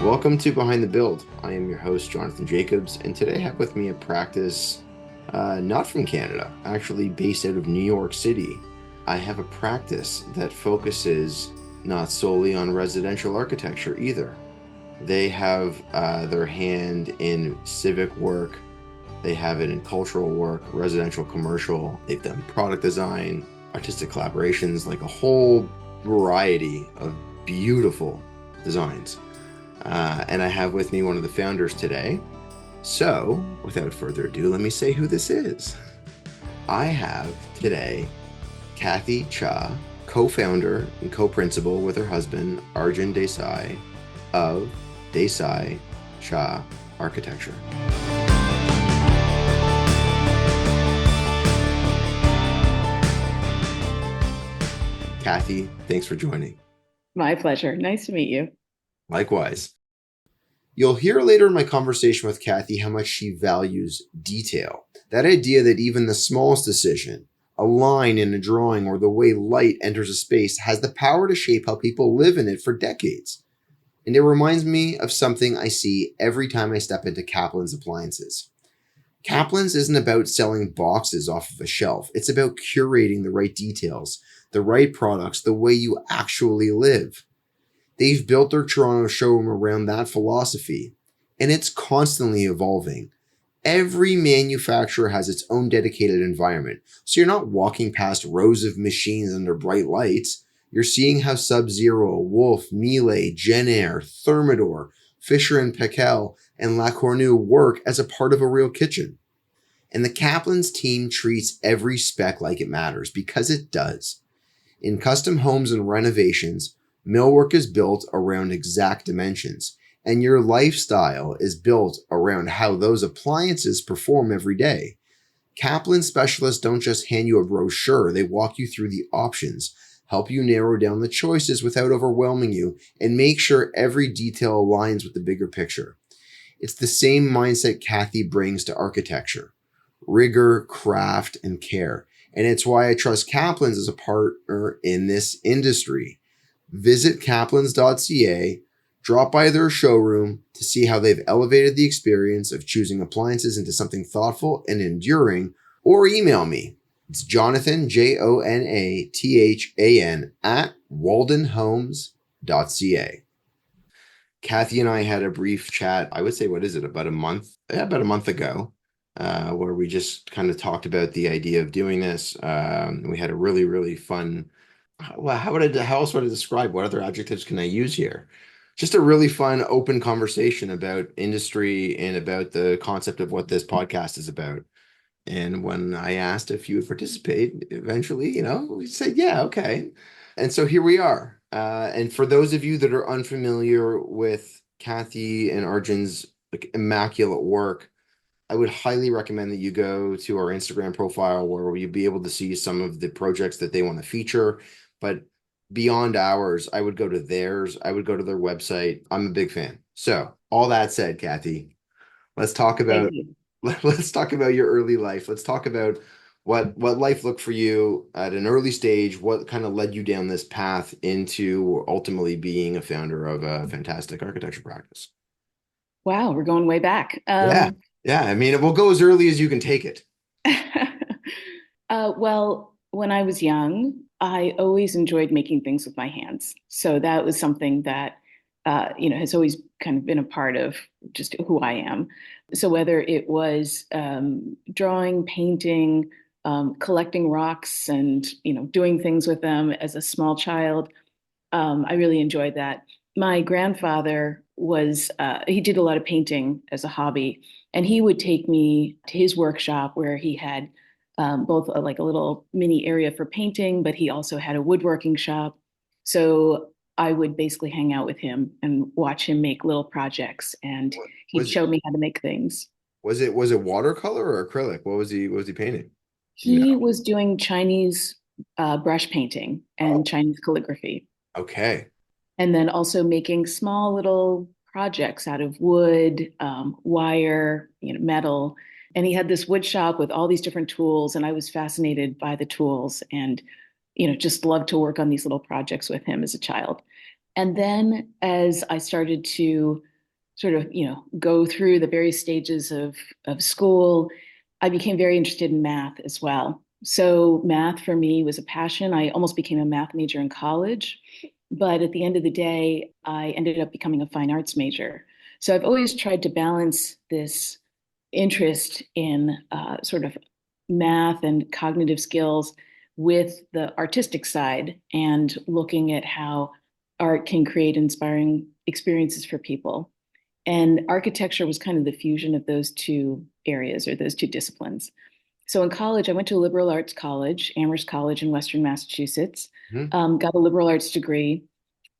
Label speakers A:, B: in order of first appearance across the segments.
A: Welcome to Behind the Build. I am your host, Jonathan Jacobs, and today I have with me a practice not from Canada, actually based out of New York City. I have a practice that focuses not solely on residential architecture either. They have their hand in civic work, they have it in cultural work, residential, commercial. They've done product design, artistic collaborations, like a whole variety of beautiful designs. And I have with me one of the founders today. So, without further ado, let me say who this is. I have today Kathy Chia, co-founder and co-principal with her husband, Arjun Desai, of Desai Chia Architecture. Kathy, thanks for joining.
B: My pleasure. Nice to meet you.
A: Likewise. You'll hear later in my conversation with Kathy how much she values detail. That idea that even the smallest decision, a line in a drawing or the way light enters a space, has the power to shape how people live in it for decades. And it reminds me of something I see every time I step into Kaplan's Appliances. Kaplan's isn't about selling boxes off of a shelf. It's about curating the right details, the right products, the way you actually live. They've built their Toronto showroom around that philosophy, and it's constantly evolving. Every manufacturer has its own dedicated environment, so you're not walking past rows of machines under bright lights. You're seeing how Sub-Zero, Wolf, Miele, Genair, Thermador, Fisher & Paykel, and La Cornue work as a part of a real kitchen. And the Kaplan's team treats every spec like it matters, because it does. In custom homes and renovations, millwork is built around exact dimensions, and your lifestyle is built around how those appliances perform every day. Kaplan specialists don't just hand you a brochure, they walk you through the options, help you narrow down the choices without overwhelming you, and make sure every detail aligns with the bigger picture. It's the same mindset Kathy brings to architecture: rigor, craft, and care. And it's why I trust Kaplan's as a partner in this industry. Visit kaplans.ca, drop by their showroom to see how they've elevated the experience of choosing appliances into something thoughtful and enduring, or email me. It's Jonathan, Jonathan, at waldenhomes.ca. Kathy and I had a brief chat, I would say, about a month ago, where we just kind of talked about the idea of doing this. We had a really, really fun. Well, how else would I describe? What other adjectives can I use here? Just a really fun, open conversation about industry and about the concept of what this podcast is about. And when I asked if you would participate, eventually, we said, yeah, okay. And so here we are. And for those of you that are unfamiliar with Kathy and Arjun's immaculate work, I would highly recommend that you go to our Instagram profile, where you'll be able to see some of the projects that they want to feature. But beyond ours, I would go to theirs. I would go to their website. I'm a big fan. So all that said, Kathy, let's talk
B: Thank
A: about
B: you.
A: let's talk about your early life. Let's talk about what life looked for you at an early stage. What kind of led you down this path into ultimately being a founder of a fantastic architecture practice?
B: Wow, we're going way back.
A: Yeah. Yeah. I mean, it will go as early as you can take it.
B: Well, when I was young, I always enjoyed making things with my hands. So that was something that, has always kind of been a part of just who I am. So whether it was drawing, painting, collecting rocks, and doing things with them as a small child, I really enjoyed that. My grandfather he did a lot of painting as a hobby, and he would take me to his workshop where he had both like a little mini area for painting, but he also had a woodworking shop. So I would basically hang out with him and watch him make little projects, and
A: What
B: he'd show me how to make things.
A: was it watercolor or acrylic? What was he painting? Do you
B: He
A: know?
B: was doing Chinese brush painting and
A: Oh,
B: Chinese calligraphy,
A: okay.
B: and then also making small little projects out of wood, wire, metal. And he had this wood shop with all these different tools, and I was fascinated by the tools, and just loved to work on these little projects with him as a child. And then as I started to sort of, go through the various stages of school, I became very interested in math as well. So math for me was a passion. I almost became a math major in college, but at the end of the day, I ended up becoming a fine arts major. So I've always tried to balance this interest in sort of math and cognitive skills with the artistic side and looking at how art can create inspiring experiences for people. And architecture was kind of the fusion of those two areas or those two disciplines. So in college, I went to a liberal arts college, Amherst College in Western Massachusetts,
A: Mhm.
B: got a liberal arts degree.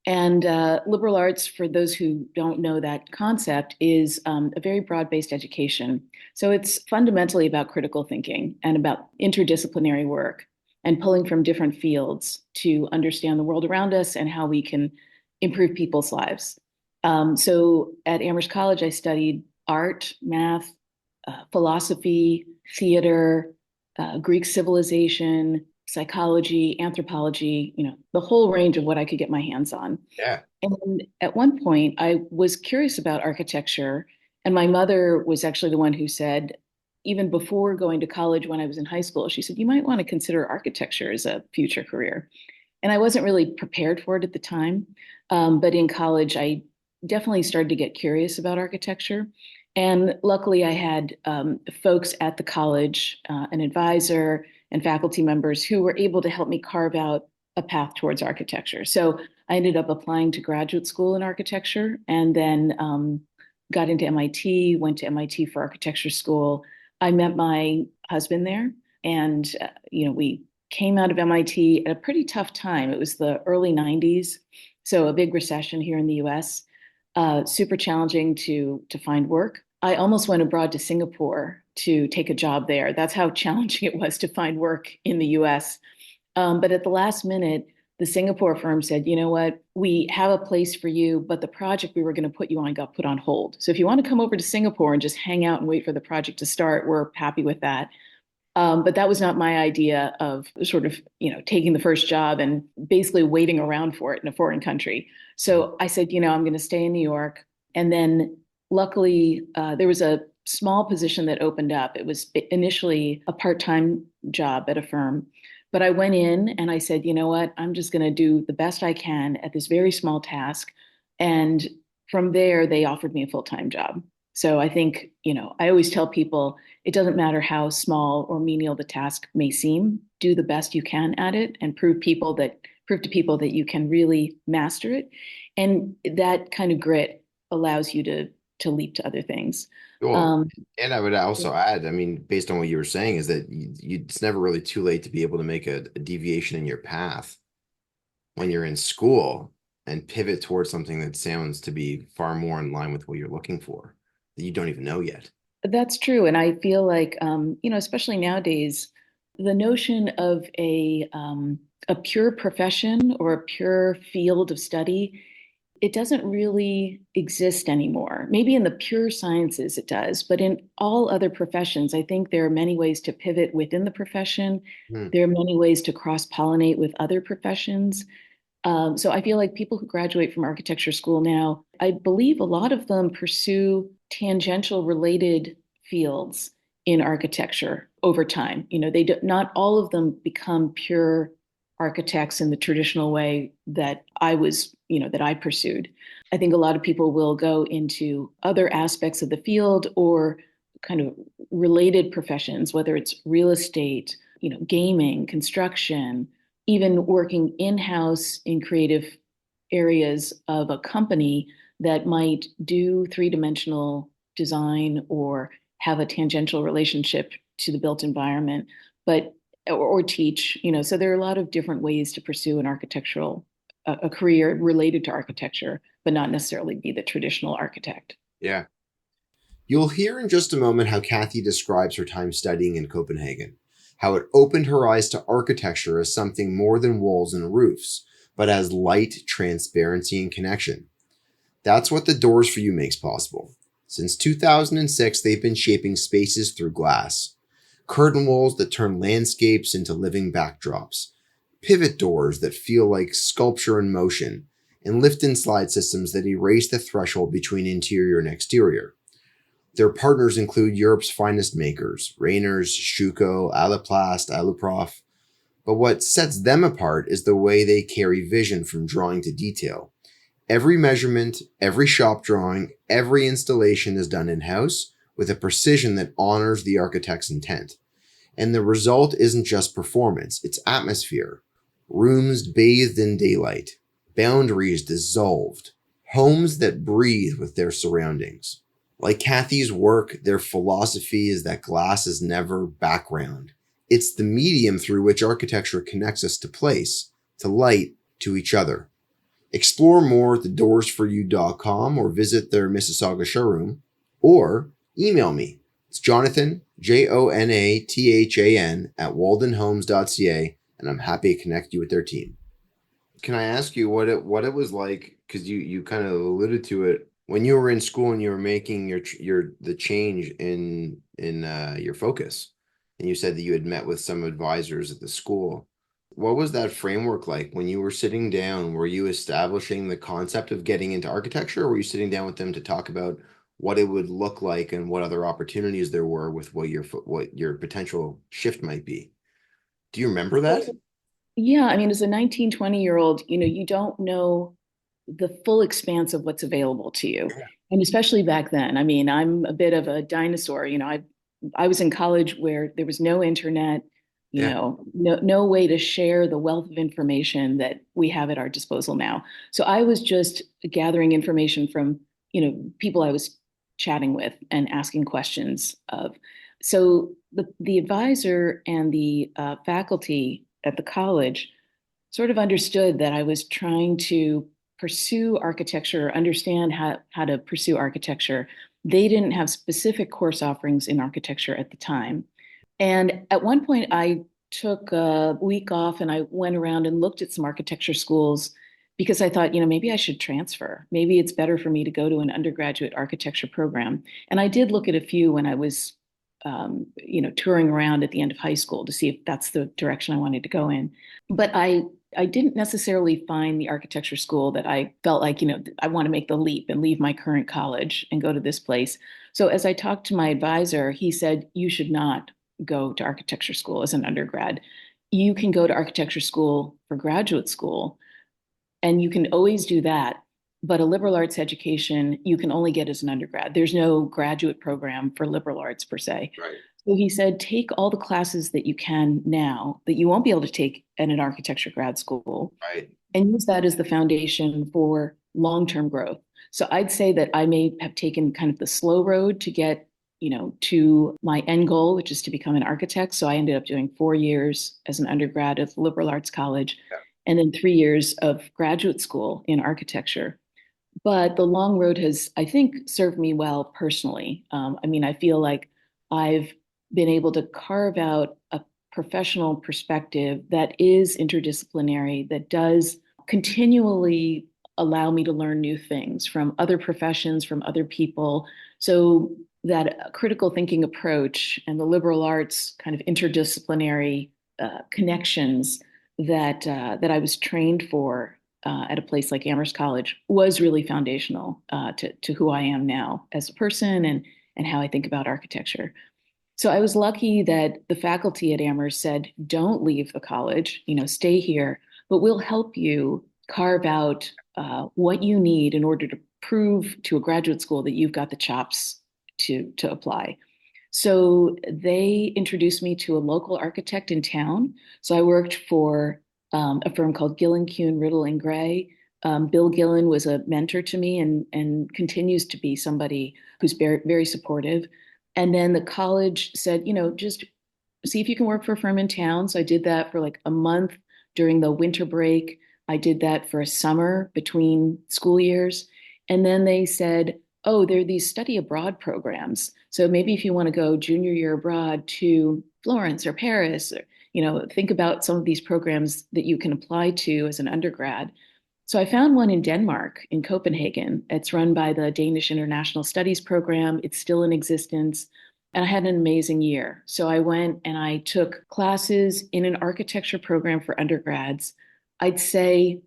B: And liberal arts, for those who don't know that concept, is a very broad based education. So it's fundamentally about critical thinking and about interdisciplinary work and pulling from different fields to understand the world around us and how we can improve people's lives. So at Amherst College, I studied art, math, philosophy, theater, Greek civilization, psychology, anthropology, the whole range of what I could get my hands on.
A: Yeah.
B: And at one point, I was curious about architecture. And my mother was actually the one who said, even before going to college when I was in high school, she said, you might want to consider architecture as a future career. And I wasn't really prepared for it at the time. But in college, I definitely started to get curious about architecture. And luckily, I had folks at the college, an advisor, and faculty members who were able to help me carve out a path towards architecture. So I ended up applying to graduate school in architecture and then got into MIT, went to MIT for architecture school. I met my husband there, and we came out of MIT at a pretty tough time. It was the early 90s, so a big recession here in the US. Super challenging to find work. I almost went abroad to Singapore to take a job there. That's how challenging it was to find work in the US. But at the last minute, the Singapore firm said, you know what, we have a place for you, but the project we were going to put you on got put on hold. So if you want to come over to Singapore and just hang out and wait for the project to start, we're happy with that. But that was not my idea of sort of, taking the first job and basically waiting around for it in a foreign country. So I said, I'm going to stay in New York. And then luckily, there was a small position that opened up. It was initially a part-time job at a firm. But I went in and I said, you know what? I'm just going to do the best I can at this very small task. And from there, they offered me a full-time job. So I think, I always tell people it doesn't matter how small or menial the task may seem, do the best you can at it and prove to people that you can really master it. And that kind of grit allows you to leap to other things.
A: Cool.
B: Um,
A: And I would also add, I mean, based on what you were saying, is that it's never really too late to be able to make a deviation in your path when you're in school and pivot towards something that sounds to be far more in line with what you're looking for that you don't even know yet.
B: That's true. And I feel like, especially nowadays, the notion of a pure profession or a pure field of study, it doesn't really exist anymore. Maybe in the pure sciences it does, but in all other professions, I think there are many ways to pivot within the profession.
A: Hmm.
B: There are many ways to cross-pollinate with other professions. So I feel like people who graduate from architecture school now, I believe a lot of them pursue tangential related fields in architecture over time. Not all of them become pure architects in the traditional way that that I pursued. I think a lot of people will go into other aspects of the field or kind of related professions, whether it's real estate, gaming, construction, even working in-house in creative areas of a company that might do three-dimensional design or have a tangential relationship to the built environment, but or teach, so there are a lot of different ways to pursue an architectural a career related to architecture, but not necessarily be the traditional architect.
A: Yeah. You'll hear in just a moment how Kathy describes her time studying in Copenhagen, how it opened her eyes to architecture as something more than walls and roofs, but as light, transparency, and connection. That's what the Doors for You makes possible. Since 2006, they've been shaping spaces through glass. Curtain walls that turn landscapes into living backdrops. Pivot doors that feel like sculpture in motion. and lift and slide systems that erase the threshold between interior and exterior. Their partners include Europe's finest makers, Rayners, Schuko, Aliplast, Aliprof. But what sets them apart is the way they carry vision from drawing to detail. Every measurement, every shop drawing, every installation is done in-house with a precision that honors the architect's intent. And the result isn't just performance, it's atmosphere. Rooms bathed in daylight, boundaries dissolved, homes that breathe with their surroundings. Like Kathy's work, their philosophy is that glass is never background. It's the medium through which architecture connects us to place, to light, to each other. Explore more at thedoorsforyou.com or visit their Mississauga showroom, or email me. It's Jonathan, Jonathan, at waldenhomes.ca, and I'm happy to connect you with their team. Can I ask you what it was like? Because you kind of alluded to it when you were in school and you were making the change in your focus, and you said that you had met with some advisors at the school. What was that framework like when you were sitting down? Were you establishing the concept of getting into architecture, or were you sitting down with them to talk about what it would look like and what other opportunities there were with what your potential shift might be? Do you remember that?
B: Yeah, I mean, as a 19, 20-year-old, you don't know the full expanse of what's available to you. And especially back then, I mean, I'm a bit of a dinosaur. I was in college where there was no internet,
A: Yeah.
B: no way to share the wealth of information that we have at our disposal now. So I was just gathering information from, people I was chatting with and asking questions of. So the advisor and the faculty at the college sort of understood that I was trying to pursue architecture, understand how to pursue architecture. They didn't have specific course offerings in architecture at the time. And at one point, I took a week off and I went around and looked at some architecture schools because I thought, maybe I should transfer. Maybe it's better for me to go to an undergraduate architecture program. And I did look at a few when I was, touring around at the end of high school to see if that's the direction I wanted to go in. But I didn't necessarily find the architecture school that I felt like, I want to make the leap and leave my current college and go to this place. So as I talked to my advisor, he said, you should not go to architecture school as an undergrad. You can go to architecture school for graduate school, and you can always do that. But a liberal arts education, you can only get as an undergrad. There's no graduate program for liberal arts per se.
A: Right.
B: So he said, take all the classes that you can now that you won't be able to take at an architecture grad school,
A: Right.
B: and use that as the foundation for long-term growth. So I'd say that I may have taken kind of the slow road to get, to my end goal, which is to become an architect. So I ended up doing 4 years as an undergrad at the liberal arts college,
A: Yeah.
B: and then 3 years of graduate school in architecture. But the long road has, I think, served me well personally. I mean, I feel like I've been able to carve out a professional perspective that is interdisciplinary, that does continually allow me to learn new things from other professions, from other people. So that critical thinking approach and the liberal arts kind of interdisciplinary connections that I was trained for at a place like Amherst College was really foundational to who I am now as a person and how I think about architecture. So I was lucky that the faculty at Amherst said, don't leave the college, stay here, but we'll help you carve out what you need in order to prove to a graduate school that you've got the chops to apply. So they introduced me to a local architect in town. So I worked for a firm called Gillen, Kuhn, Riddle, and Gray. Bill Gillen was a mentor to me and continues to be somebody who's very, very supportive. And then the college said, just see if you can work for a firm in town. So I did that for like a month during the winter break. I did that for a summer between school years. And then they said, oh, there are these study abroad programs. So maybe if you want to go junior year abroad to Florence or Paris, or, think about some of these programs that you can apply to as an undergrad. So I found one in Denmark, in Copenhagen. It's run by the Danish International Studies program. It's still in existence. And I had an amazing year. So I went and I took classes in an architecture program for undergrads. I'd say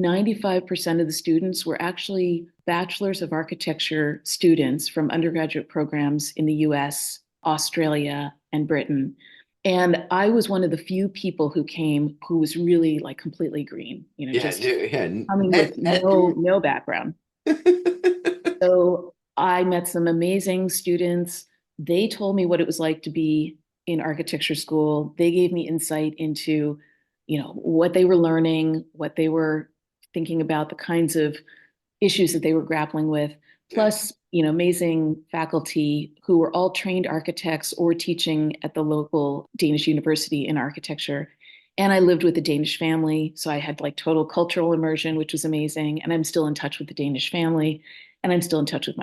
B: 95% of the students were actually bachelors of architecture students from undergraduate programs in the US, Australia, and Britain. And I was one of the few people who came who was really like completely green,
A: Yeah,
B: just
A: yeah,
B: coming with no background. So I met some amazing students. They told me what it was like to be in architecture school. They gave me insight into, what they were learning, what they were thinking about, the kinds of issues that they were grappling with,
A: yeah.
B: plus, amazing faculty who were all trained architects or teaching at the local Danish university in architecture. And I lived with a Danish family, so I had like total cultural immersion, which was amazing. And I'm still in touch with the Danish family, and I'm still in touch with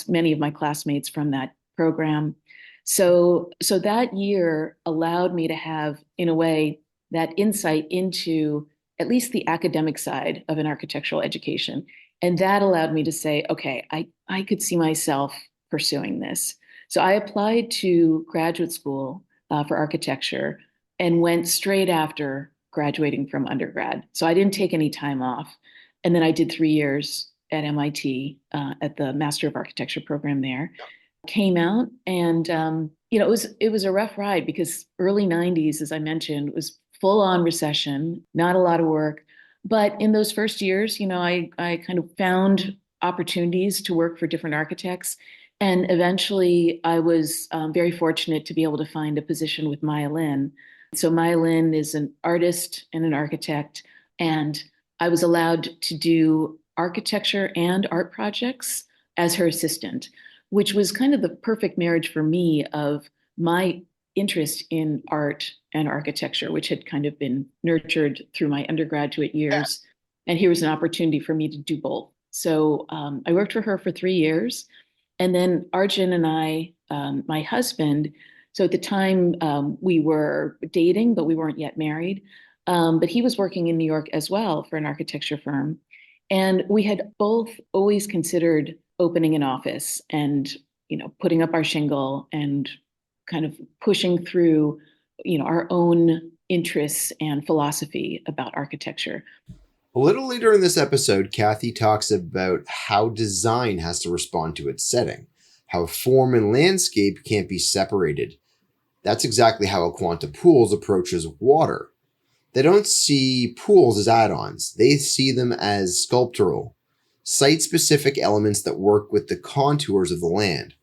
B: many of my classmates from that program. So that year allowed me to have, in a way, that insight into at least the academic side of an architectural education. And that allowed me to say, okay, I could see myself pursuing this. So I applied to graduate school for architecture and went straight after graduating from undergrad. So I didn't take any time off. And then I did 3 years at MIT at the Master of Architecture program there. Came out, and it was a rough ride because early 90s, as I mentioned, was full on recession, not a lot of work. But in those first years, I kind of found opportunities to work for different architects. And eventually, I was very fortunate to be able to find a position with Maya Lin. So, Maya Lin is an artist and an architect. And I was allowed to do architecture and art projects as her assistant, which was kind of the perfect marriage for me of my interest in art and architecture, which had kind of been nurtured through my undergraduate years. And here was an opportunity for me to do both. So I worked for her for 3 years. And then Arjun and I, my husband, so at the time we were dating, but we weren't yet married. But he was working in New York as well for an architecture firm. And we had both always considered opening an office and, putting up our shingle and kind of pushing through, our own interests and philosophy about architecture.
A: A little later in this episode, Kathy talks about how design has to respond to its setting, how form and landscape can't be separated. That's exactly how Aquanta Pools approaches water. They don't see pools as add-ons. They see them as sculptural, site-specific elements that work with the contours of the land.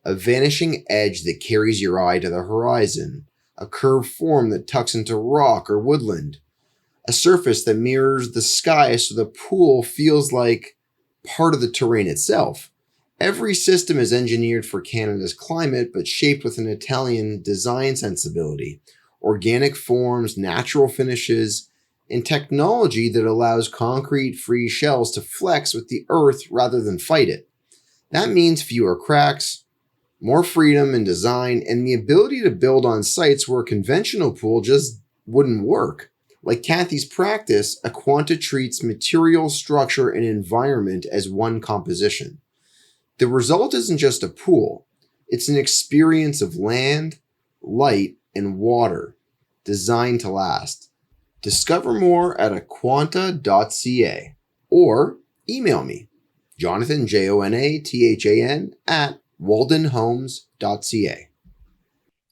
A: A vanishing edge that carries your eye to the horizon, a curved form that tucks into rock or woodland, a surface that mirrors the sky so the pool feels like part of the terrain itself. Every system is engineered for Canada's climate, but shaped with an Italian design sensibility, organic forms, natural finishes, and technology that allows concrete-free shells to flex with the earth rather than fight it. That means fewer cracks, more freedom in design, and the ability to build on sites where a conventional pool just wouldn't work. Like Kathy's practice, Aquanta treats material, structure, and environment as one composition. The result isn't just a pool, it's an experience of land, light, and water designed to last. Discover more at aquanta.ca or email me, Jonathan, Jonathan, at waldenhomes.ca.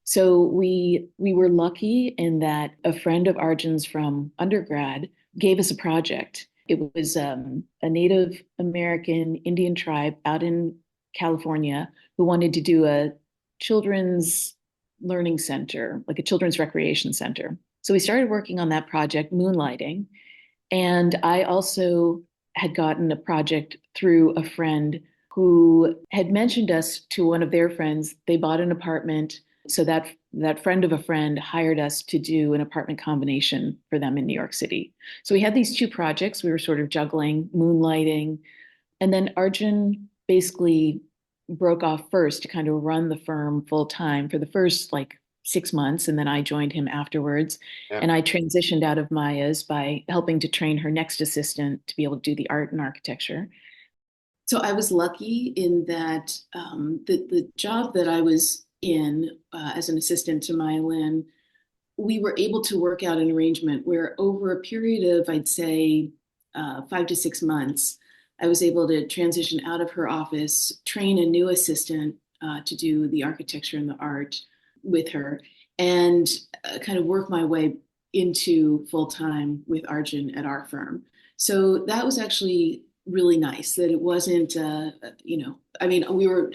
B: So we were lucky in that a friend of Arjun's from undergrad gave us a project. It was a Native American Indian tribe out in California who wanted to do a children's learning center, like a children's recreation center. So we started working on that project, moonlighting. And I also had gotten a project through a friend who had mentioned us to one of their friends. They bought an apartment. So that friend of a friend hired us to do an apartment combination for them in New York City. So we had these two projects we were sort of juggling, moonlighting. And then Arjun basically broke off first to kind of run the firm full time for the first like 6 months. And then I joined him afterwards.
A: Yeah.
B: And I transitioned out of Maya's by helping to train her next assistant to be able to do the art and architecture. So I was lucky in that the job that I was in as an assistant to Maya Lin, we were able to work out an arrangement where over a period of, I'd say, 5 to 6 months, I was able to transition out of her office, train a new assistant to do the architecture and the art with her, and kind of work my way into full time with Arjun at our firm. So that was actually really nice that it wasn't, I mean,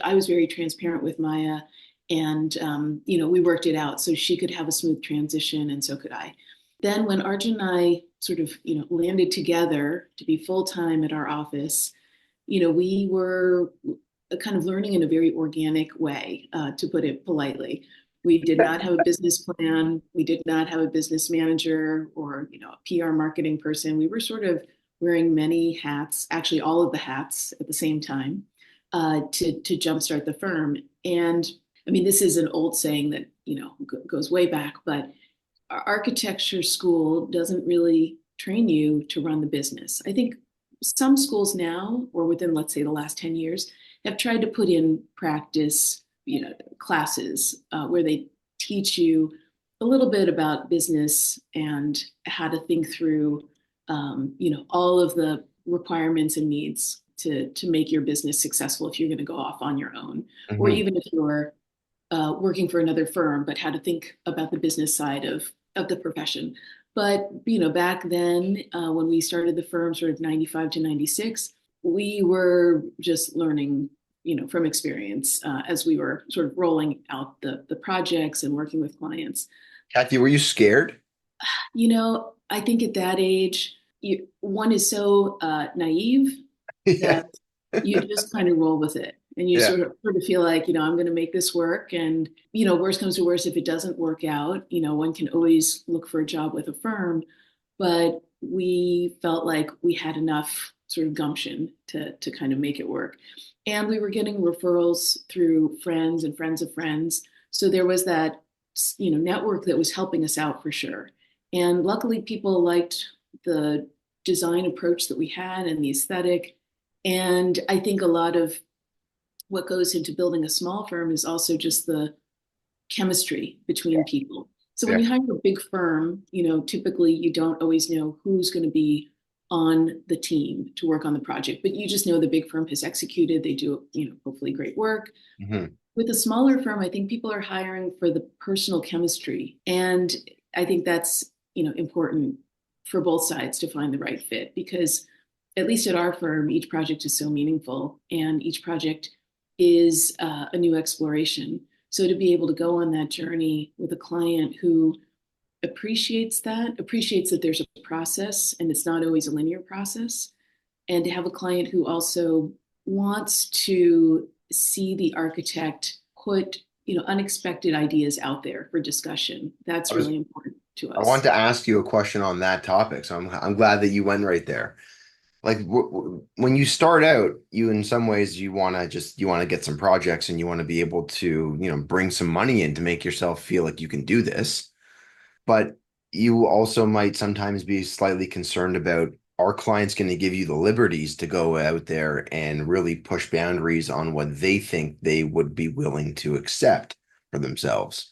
B: I was very transparent with Maya, and, we worked it out so she could have a smooth transition, and so could I. Then when Arjun and I sort of, landed together to be full time at our office, we were kind of learning in a very organic way, to put it politely. We did not have a business plan. We did not have a business manager or, a PR marketing person. We were sort of wearing many hats, actually all of the hats at the same time, to jumpstart the firm. And I mean, this is an old saying that, goes way back, but our architecture school doesn't really train you to run the business. I think some schools now, or within, let's say, the last 10 years, have tried to put in practice, classes where they teach you a little bit about business and how to think through, all of the requirements and needs to make your business successful if you're going to go off on your own, or
A: Hmm.
B: even if you're working for another firm, but how to think about the business side of the profession. But back then, when we started the firm, sort of 95 to 96, we were just learning, from experience as we were sort of rolling out the projects and working with clients.
A: Kathy, were you scared?
B: I think at that age, one is so naive
A: Yeah.
B: that you just kind of roll with it, and you
A: Yeah.
B: sort of feel like, I'm going to make this work. And worst comes to worst, if it doesn't work out, one can always look for a job with a firm. But we felt like we had enough sort of gumption to kind of make it work, and we were getting referrals through friends and friends of friends. So there was that network that was helping us out for sure. And luckily, people liked the design approach that we had and the aesthetic. And I think a lot of what goes into building a small firm is also just the chemistry between people. So when
A: Yeah.
B: you hire a big firm, typically you don't always know who's going to be on the team to work on the project, but you just know the big firm has executed, they do, hopefully great work.
A: Hmm.
B: With a smaller firm, I think people are hiring for the personal chemistry. And I think that's, important for both sides to find the right fit, because at least at our firm, each project is so meaningful and each project is a new exploration. So to be able to go on that journey with a client who appreciates that there's a process and it's not always a linear process, and to have a client who also wants to see the architect put, unexpected ideas out there for discussion. That's
A: I was
B: really important to
A: I want
B: us.
A: to ask you a question on that topic, so I'm glad that you went right there. Like when you start out, you in some ways you want to get some projects and you want to be able to, bring some money in to make yourself feel like you can do this. But you also might sometimes be slightly concerned about, are clients going to give you the liberties to go out there and really push boundaries on what they think they would be willing to accept for themselves?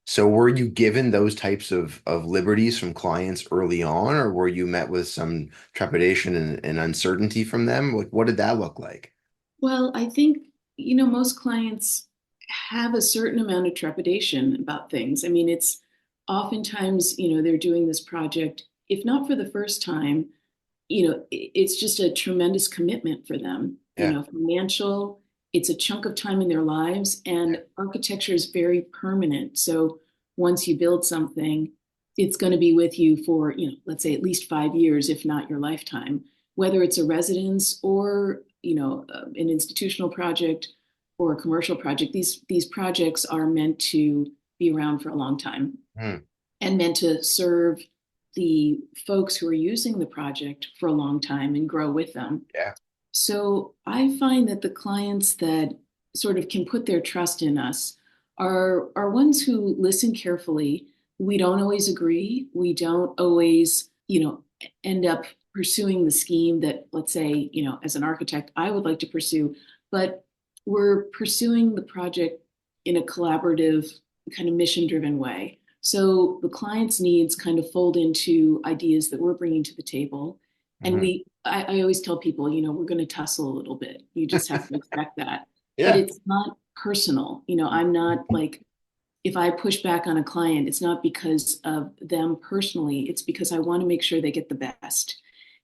A: So were you given those types of liberties from clients early on, or were you met with some trepidation and uncertainty from them? Like, what did that look like?
B: Well, I think, most clients have a certain amount of trepidation about things. I mean, it's oftentimes, they're doing this project, if not for the first time, it's just a tremendous commitment for them,
A: Yeah.
B: financial, it's a chunk of time in their lives, and architecture is very permanent. So once you build something, it's going to be with you for, let's say at least 5 years, if not your lifetime, whether it's a residence or, an institutional project or a commercial project. These projects are meant to be around for a long time
A: Hmm.
B: and meant to serve the folks who are using the project for a long time and grow with them.
A: Yeah.
B: So I find that the clients that sort of can put their trust in us are ones who listen carefully. We don't always agree. We don't always, end up pursuing the scheme that, let's say, as an architect, I would like to pursue, but we're pursuing the project in a collaborative, kind of mission driven way. So the client's needs kind of fold into ideas that we're bringing to the table. And
A: Hmm.
B: I always tell people, we're going to tussle a little bit. You just have to expect that. But
A: Yeah.
B: it's not personal. I'm not like, if I push back on a client, it's not because of them personally. It's because I want to make sure they get the best.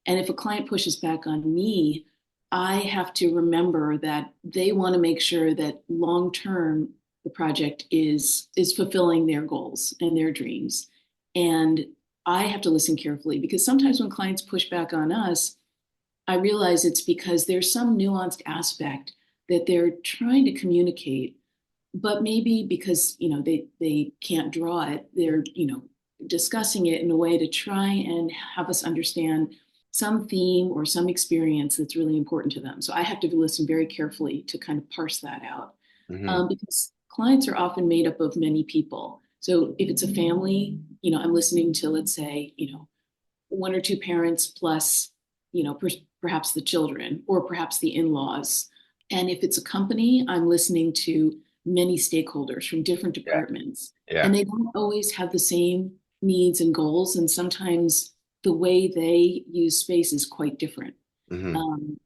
B: And if a client pushes back on me, I have to remember that they want to make sure that long term the project is fulfilling their goals and their dreams. And I have to listen carefully because sometimes when clients push back on us, I realize it's because there's some nuanced aspect that they're trying to communicate, but maybe because they can't draw it, they're discussing it in a way to try and have us understand some theme or some experience that's really important to them. So I have to listen very carefully to kind of parse that out,
A: Hmm.
B: because clients are often made up of many people. So if it's a family, I'm listening to, let's say, one or two parents plus, perhaps the children or perhaps the in-laws. And if it's a company, I'm listening to many stakeholders from different
A: Yeah.
B: departments.
A: Yeah.
B: And they don't always have the same needs and goals. And sometimes the way they use space is quite different.
A: Hmm.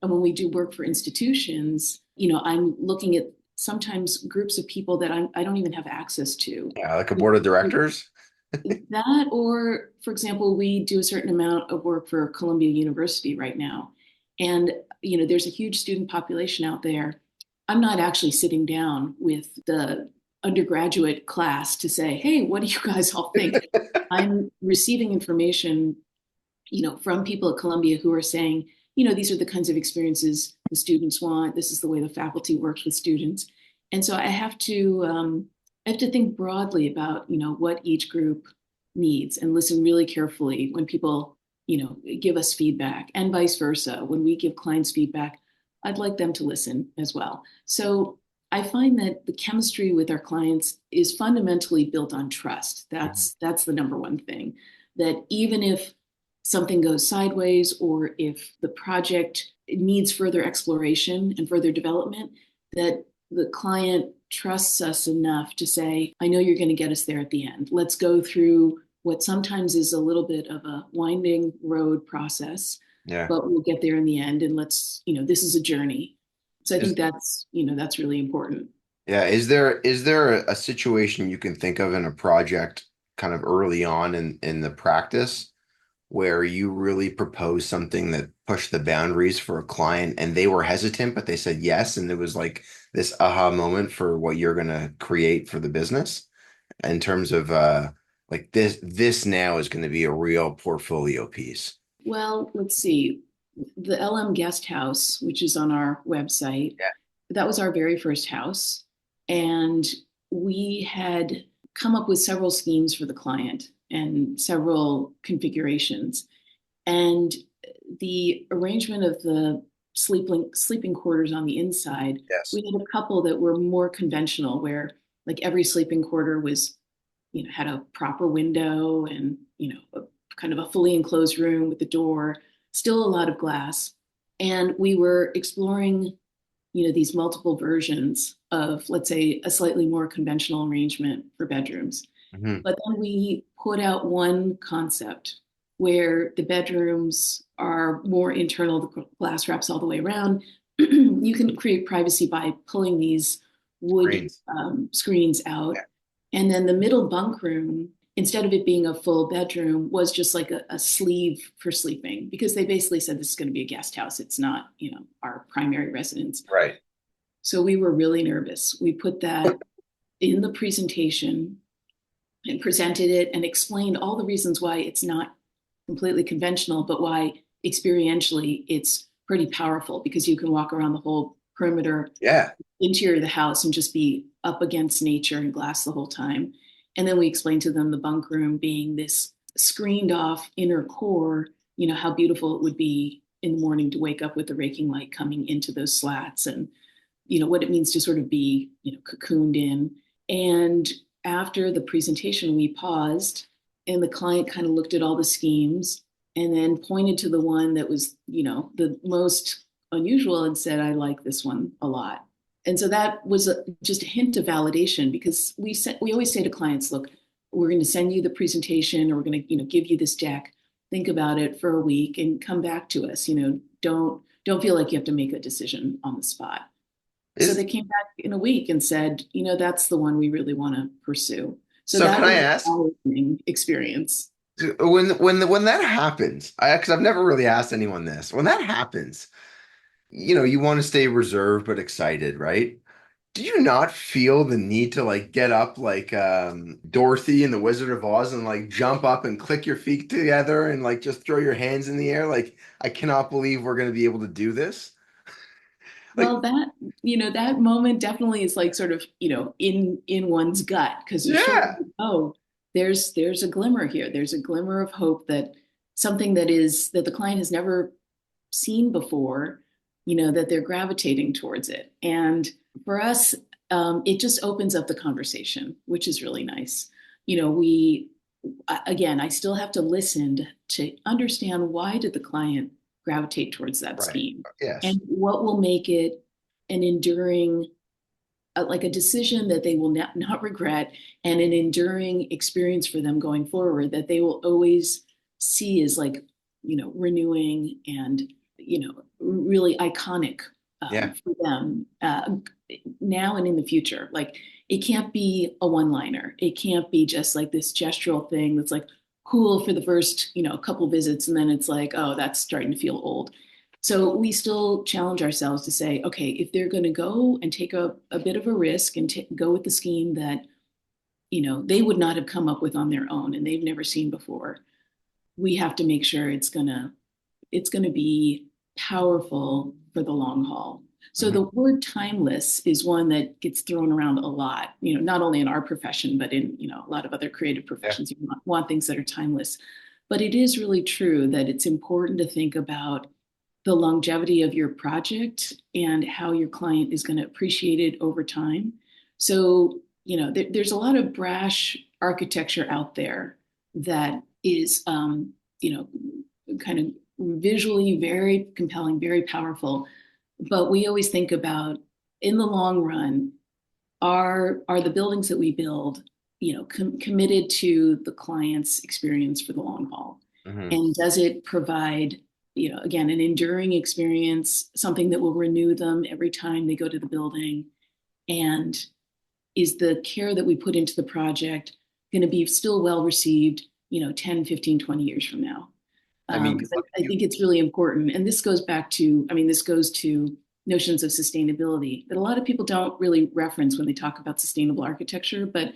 B: And when we do work for institutions, I'm looking at sometimes groups of people that I don't even have access to.
A: Yeah. Like a board of directors.
B: That, or for example, we do a certain amount of work for Columbia University right now. And, there's a huge student population out there. I'm not actually sitting down with the undergraduate class to say, hey, what do you guys all think? I'm receiving information, from people at Columbia who are saying, these are the kinds of experiences the students want. This is the way the faculty works with students. And so I have to think broadly about, what each group needs and listen really carefully when people, give us feedback and vice versa. When we give clients feedback, I'd like them to listen as well. So I find that the chemistry with our clients is fundamentally built on trust.
A: Mhm.
B: That's the number one thing. That even if something goes sideways or if the project needs further exploration and further development, that the client trusts us enough to say, I know you're going to get us there at the end. Let's go through what sometimes is a little bit of a winding road process,
A: Yeah.
B: but we'll get there in the end. And this is a journey. So I think
A: Is
B: that's really important.
A: Yeah, is there a situation you can think of in a project kind of early on in the practice where you really proposed something that pushed the boundaries for a client and they were hesitant, but they said yes, and it was like this aha moment for what you're gonna create for the business in terms of like this now is going to be a real portfolio piece.
B: Well, let's see. The LM Guest House, which is on our website,
A: Yeah.
B: that was our very first house. And we had come up with several schemes for the client and several configurations. And the arrangement of the sleeping quarters on the inside,
A: Yes.
B: we had a couple that were more conventional, where like every sleeping quarter was, had a proper window and, kind of a fully enclosed room with the door, still a lot of glass. And we were exploring, these multiple versions of, let's say, a slightly more conventional arrangement for bedrooms.
A: Hmm.
B: But then we put out one concept where the bedrooms are more internal, the glass wraps all the way around. You can create privacy by pulling these wood
A: Screens.
B: screens out.
A: Yeah.
B: And then the middle bunk room, instead of it being a full bedroom, was just like a sleeve for sleeping because they basically said this is going to be a guest house. It's not, our primary residence.
A: Right.
B: So we were really nervous. We put that in the presentation and presented it and explained all the reasons why it's not completely conventional, but why experientially it's pretty powerful because you can walk around the whole perimeter
A: Yeah.
B: interior of the house and just be up against nature and glass the whole time. And then we explained to them the bunk room being this screened off inner core, how beautiful it would be in the morning to wake up with the raking light coming into those slats and, what it means to sort of be, cocooned in. And after the presentation, we paused and the client kind of looked at all the schemes and then pointed to the one that was, the most unusual and said, I like this one a lot. And so that was just a hint of validation because we always say to clients, look, we're going to send you the presentation or we're going to, give you this deck. think about it for a week and come back to us. Don't feel like you have to make a decision on the spot. So
A: Is
B: they came back in a week and said, that's the one we really want to pursue. So
A: so
B: that
A: can I
B: was
A: ask
B: our experience.
A: when that happens, because I've never really asked anyone this. When that happens, you want to stay reserved but excited, right? Do you not feel the need to like get up like Dorothy in the Wizard of Oz and like jump up and click your feet together and like just throw your hands in the air? Like, I cannot believe we're going to be able to do this.
B: Well,
A: Like,
B: that moment definitely is like sort of, in one's gut because you sort of,
A: yeah,
B: oh, there's a glimmer here. There's a glimmer of hope that something that the client has never seen before, that they're gravitating towards it. And for us, it just opens up the conversation, which is really nice. Again, I still have to listen to understand why did the client gravitate towards that
A: right.
B: scheme
A: Yes.
B: and what will make it an enduring, like a decision that they will not regret and an enduring experience for them going forward that they will always see as like, renewing and, really iconic
A: Yeah.
B: for them now and in the future. Like it can't be a one-liner. It can't be just like this gestural thing that's like cool for the first, couple visits, and then it's like, oh, that's starting to feel old. So we still challenge ourselves to say, okay, if they're going to go and take a bit of a risk and go with the scheme that, they would not have come up with on their own and they've never seen before, we have to make sure it's going to be powerful for the long haul. So
A: Mhm.
B: the word timeless is one that gets thrown around a lot, not only in our profession, but in, a lot of other creative
A: Yeah.
B: professions. You want things that are timeless. But it is really true that it's important to think about the longevity of your project and how your client is going to appreciate it over time. So, there's a lot of brash architecture out there that is, kind of visually very compelling, very powerful. But we always think about in the long run, are the buildings that we build, committed to the client's experience for the long haul?
A: Hmm.
B: And does it provide, again, an enduring experience, something that will renew them every time they go to the building? And is the care that we put into the project going to be still well received, 10, 15, 20 years from now?
A: I mean,
B: Because I think it's really important. And this goes back to, this goes to notions of sustainability that a lot of people don't really reference when they talk about sustainable architecture. But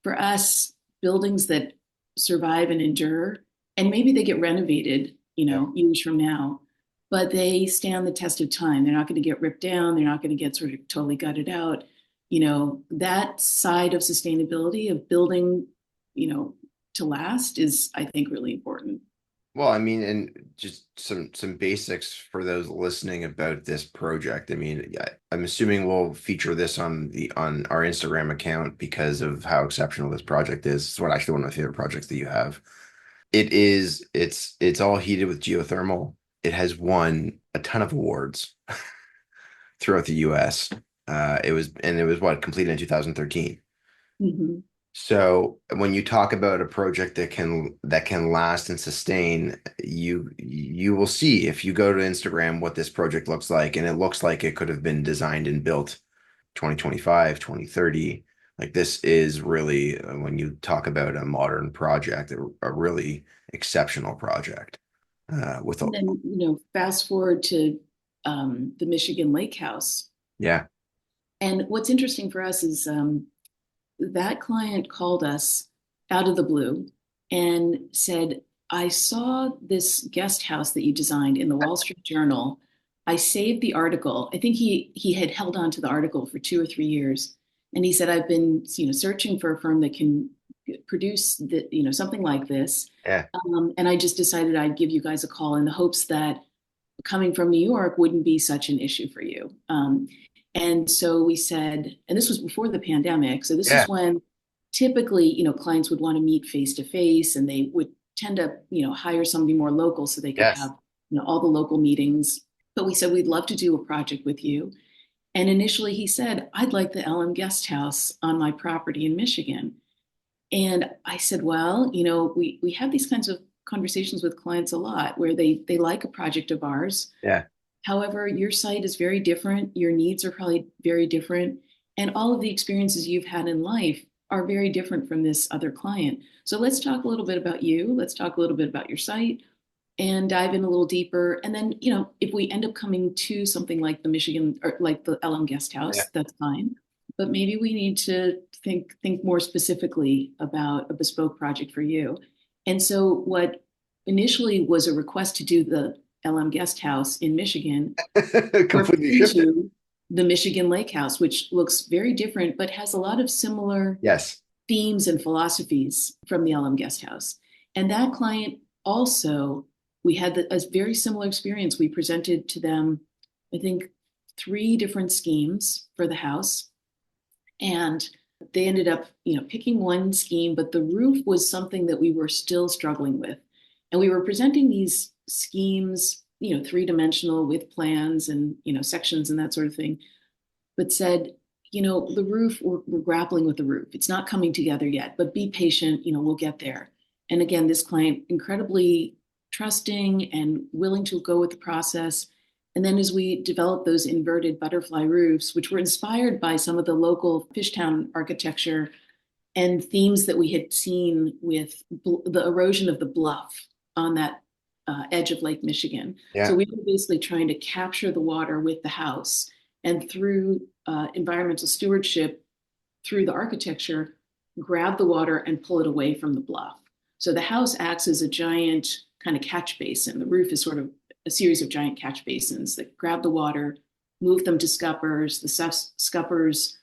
B: for us, buildings that survive and endure, and maybe they get renovated,
A: yeah.
B: years from now, but they stand the test of time. They're not going to get ripped down. They're not going to get sort of totally gutted out. That side of sustainability of building, to last is, I think, really important.
A: Well, I mean, and just some basics for those listening about this project. I mean, yeah, I'm assuming we'll feature this on our Instagram account because of how exceptional this project is. It's actually one of my favorite projects that you have. It's all heated with geothermal. It has won a ton of awards throughout the US. It was what, completed in 2013.
B: Mm-hmm.
A: So when you talk about a project that can last and sustain, you will see if you go to Instagram what this project looks like, and it looks like it could have been designed and built 2025, 2030. Like this is really when you talk about a modern project, a really exceptional project. With a
B: And then, fast forward to the Michigan Lake House.
A: Yeah,
B: And what's interesting for us is that client called us out of the blue and said, I saw this guest house that you designed in the Wall Street Journal. I saved the article. I think he had held on to the article for 2 or 3 years. And he said, I've been, searching for a firm that can produce something like this.
A: yeah.
B: And I just decided I'd give you guys a call in the hopes that coming from New York wouldn't be such an issue for you. And so we said, and this was before the pandemic. So this
A: Yeah.
B: is when typically, clients would want to meet face to face and they would tend to, hire somebody more local so they could
A: Yes.
B: have, all the local meetings. But we said, we'd love to do a project with you. And initially he said, I'd like the LM Guest House on my property in Michigan. And I said, well, we have these kinds of conversations with clients a lot where they like a project of ours.
A: Yeah.
B: However, your site is very different. Your needs are probably very different. And all of the experiences you've had in life are very different from this other client. So let's talk a little bit about you. Let's talk a little bit about your site and dive in a little deeper. And then, if we end up coming to something like the Michigan or like the LM Guest
A: Yeah.
B: House, that's fine. But maybe we need to think more specifically about a bespoke project for you. And so what initially was a request to do the LM Guest House in Michigan morphed
A: Completely shifted.
B: into the Michigan Lake House, which looks very different, but has a lot of similar
A: Yes.
B: themes and philosophies from the LM Guest House. And that client also, we had a very similar experience. We presented to them, I think, three different schemes for the house. And they ended up, picking one scheme, but the roof was something that we were still struggling with. And we were presenting these schemes, three-dimensional with plans and, sections and that sort of thing, but said, the roof, we're grappling with the roof. It's not coming together yet, but be patient, we'll get there. And again, this client, incredibly trusting and willing to go with the process. And then as we developed those inverted butterfly roofs, which were inspired by some of the local Fishtown architecture and themes that we had seen with the erosion of the bluff on that edge of Lake Michigan. So
A: Yeah.
B: we were basically trying to capture the water with the house. And through environmental stewardship, through the architecture, grab the water and pull it away from the bluff. So the house acts as a giant kind of catch basin. The roof is sort of a series of giant catch basins that grab the water, move them to scuppers. The scuppers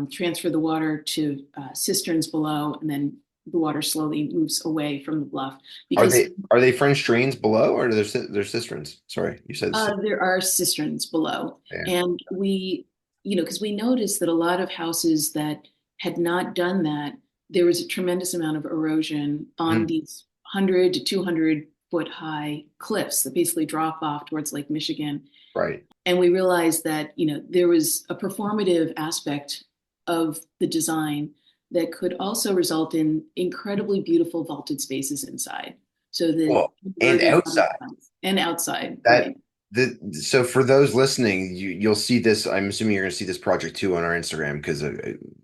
B: transfer the water to cisterns below, and then the water slowly moves away from the bluff.
A: Are
B: Because
A: they French drains below, or are there cisterns? Sorry, you said
B: there are cisterns below.
A: yeah.
B: And we, because we noticed that a lot of houses that had not done that, there was a tremendous amount of erosion on
A: Mhm.
B: these 100 to 200-foot high cliffs that basically drop off towards Lake Michigan.
A: Right.
B: And we realized that, there was a performative aspect of the design that could also result in incredibly beautiful vaulted spaces inside. So the
A: Well, and
B: inverted
A: outside.
B: butterflies and outside,
A: That
B: right?
A: so for those listening, you'll see this. I'm assuming you're going to see this project too on our Instagram because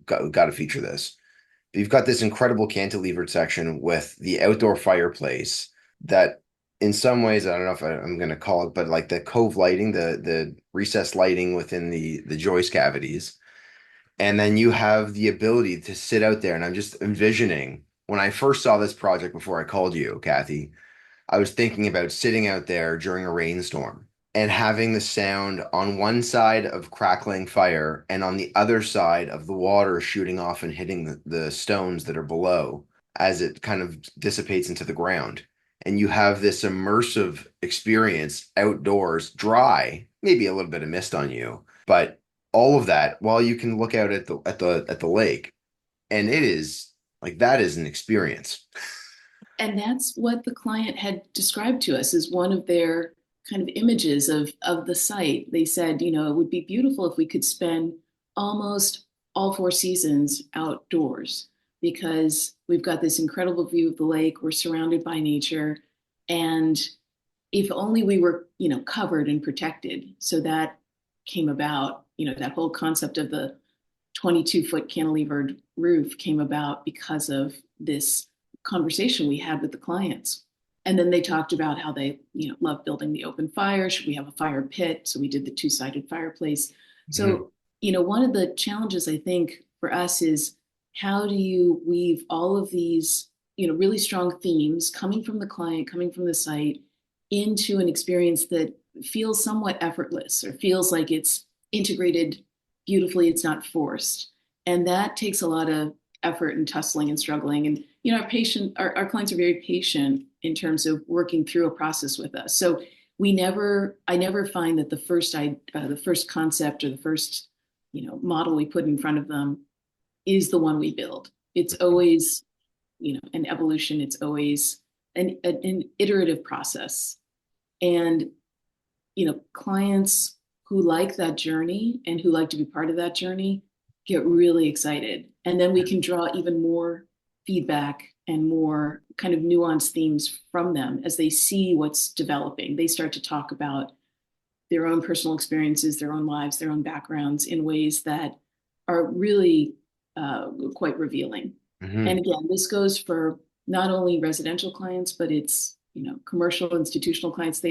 A: got to feature this. You've got this incredible cantilevered section with the outdoor fireplace that, in some ways, I don't know if I'm going to call it, but like the cove lighting, the recessed lighting within the joist cavities, and then you have the ability to sit out there. And I'm just envisioning when I first saw this project before I called you, Kathy. I was thinking about sitting out there during a rainstorm and having the sound on one side of crackling fire and on the other side of the water shooting off and hitting the stones that are below as it kind of dissipates into the ground. And you have this immersive experience outdoors, dry, maybe a little bit of mist on you, but all of that while you can look out at the lake. And it is like that is an experience.
B: And that's what the client had described to us as one of their kind of images of the site. They said, it would be beautiful if we could spend almost all four seasons outdoors because we've got this incredible view of the lake. We're surrounded by nature. And if only we were, covered and protected. So that came about, that whole concept of the 22-foot cantilevered roof came about because of this conversation we had with the clients. And then they talked about how they, love building the open fire. Should we have a fire pit? So we did the two-sided fireplace.
A: Mhm.
B: So, one of the challenges I think for us is how do you weave all of these, really strong themes coming from the client, coming from the site into an experience that feels somewhat effortless or feels like it's integrated beautifully, it's not forced. And that takes a lot of effort and tussling and struggling. And our clients are very patient in terms of working through a process with us. So I never find that the first concept or the first, model we put in front of them is the one we build. It's always, an evolution. It's always an iterative process. And, clients who like that journey and who like to be part of that journey get really excited. And then we can draw even more feedback and more kind of nuanced themes from them as they see what's developing. They start to talk about their own personal experiences, their own lives, their own backgrounds in ways that are really quite revealing.
A: Hmm.
B: And again, this goes for not only residential clients, but it's, commercial, institutional clients.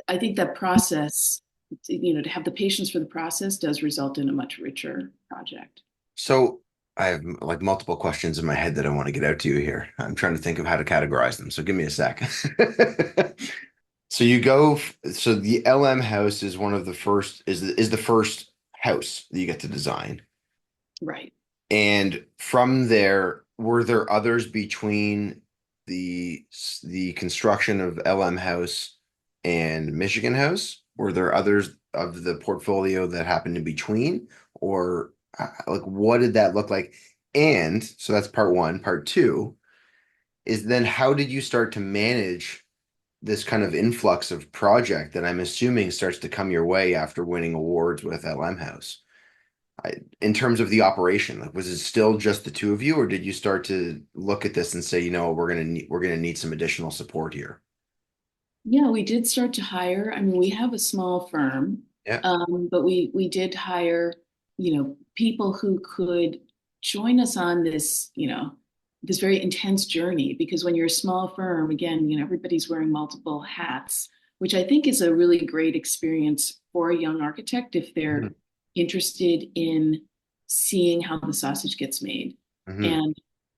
B: I think that process, to have the patience for the process does result in a much richer project.
A: So I have like multiple questions in my head that I want to get out to you here. I'm trying to think of how to categorize them. So give me a sec. So so the LM house is one of the first, is the first house that you get to design.
B: Right.
A: And from there, were there others between the the construction of LM House and Michigan House? Were there others of the portfolio that happened in between, or like what did that look like? And so that's part one. Part two is then how did you start to manage this kind of influx of project that I'm assuming starts to come your way after winning awards with LM House? In terms of the operation, like was it still just the two of you, or did you start to look at this and say, we're gonna need some additional support here?
B: Yeah, we did start to hire. I mean, we have a small firm,
A: Yeah.
B: but we did hire, people who could join us on this, this very intense journey. Because when you're a small firm, again, everybody's wearing multiple hats, which I think is a really great experience for a young architect if they're
A: Hmm.
B: interested in seeing how the sausage gets made
A: Hmm.
B: and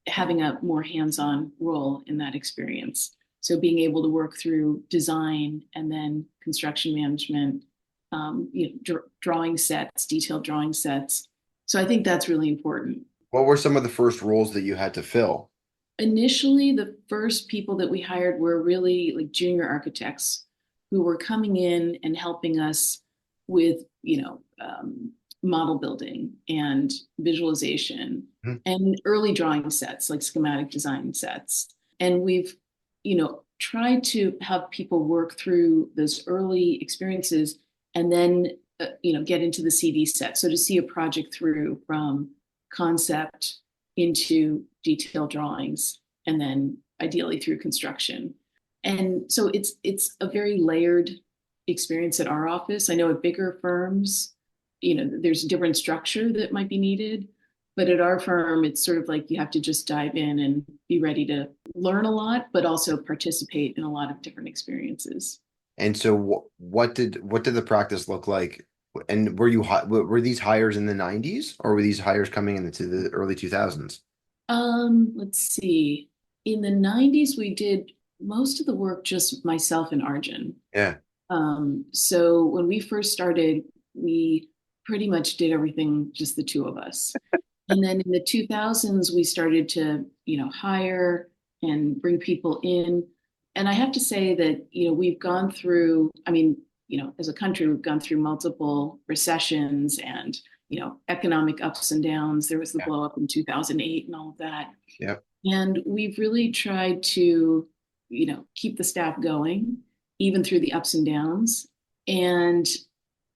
B: having a more hands-on role in that experience. So being able to work through design and then construction management, drawing sets, detailed drawing sets. So I think that's really important.
A: What were some of the first roles that you had to fill?
B: Initially, the first people that we hired were really like junior architects who were coming in and helping us with, model building and visualization
A: Mhm.
B: and early drawing sets, like schematic design sets. And we've, tried to have people work through those early experiences and then, get into the CD set. So to see a project through from concept into detailed drawings and then ideally through construction. And so it's a very layered experience at our office. I know at bigger firms, there's a different structure that might be needed. But at our firm, it's sort of like you have to just dive in and be ready to learn a lot, but also participate in a lot of different experiences.
A: And so what did the practice look like? And were these hires in the 90s, or were these hires coming into the early 2000s?
B: Let's see. In the 90s, we did most of the work just myself and Arjun.
A: Yeah.
B: So when we first started, we pretty much did everything just the two of us. And then in the 2000s, we started to, hire and bring people in. And I have to say that, we've gone through, I mean, as a country, we've gone through multiple recessions and, economic ups and downs. There was the
A: Yeah.
B: blow up in 2008 and all of that.
A: Yep.
B: And we've really tried to, keep the staff going, even through the ups and downs. And,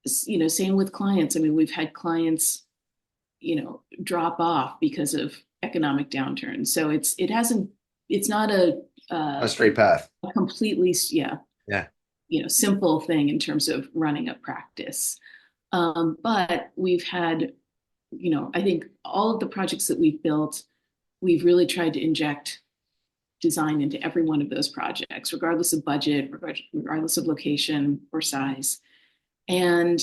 B: same with clients. I mean, we've had clients, drop off because of economic downturn. So it's not
A: A straight path.
B: a completely, yeah,
A: Yeah.
B: simple thing in terms of running a practice. But we've had, I think all of the projects that we've built, we've really tried to inject design into every one of those projects, regardless of budget, regardless of location or size. And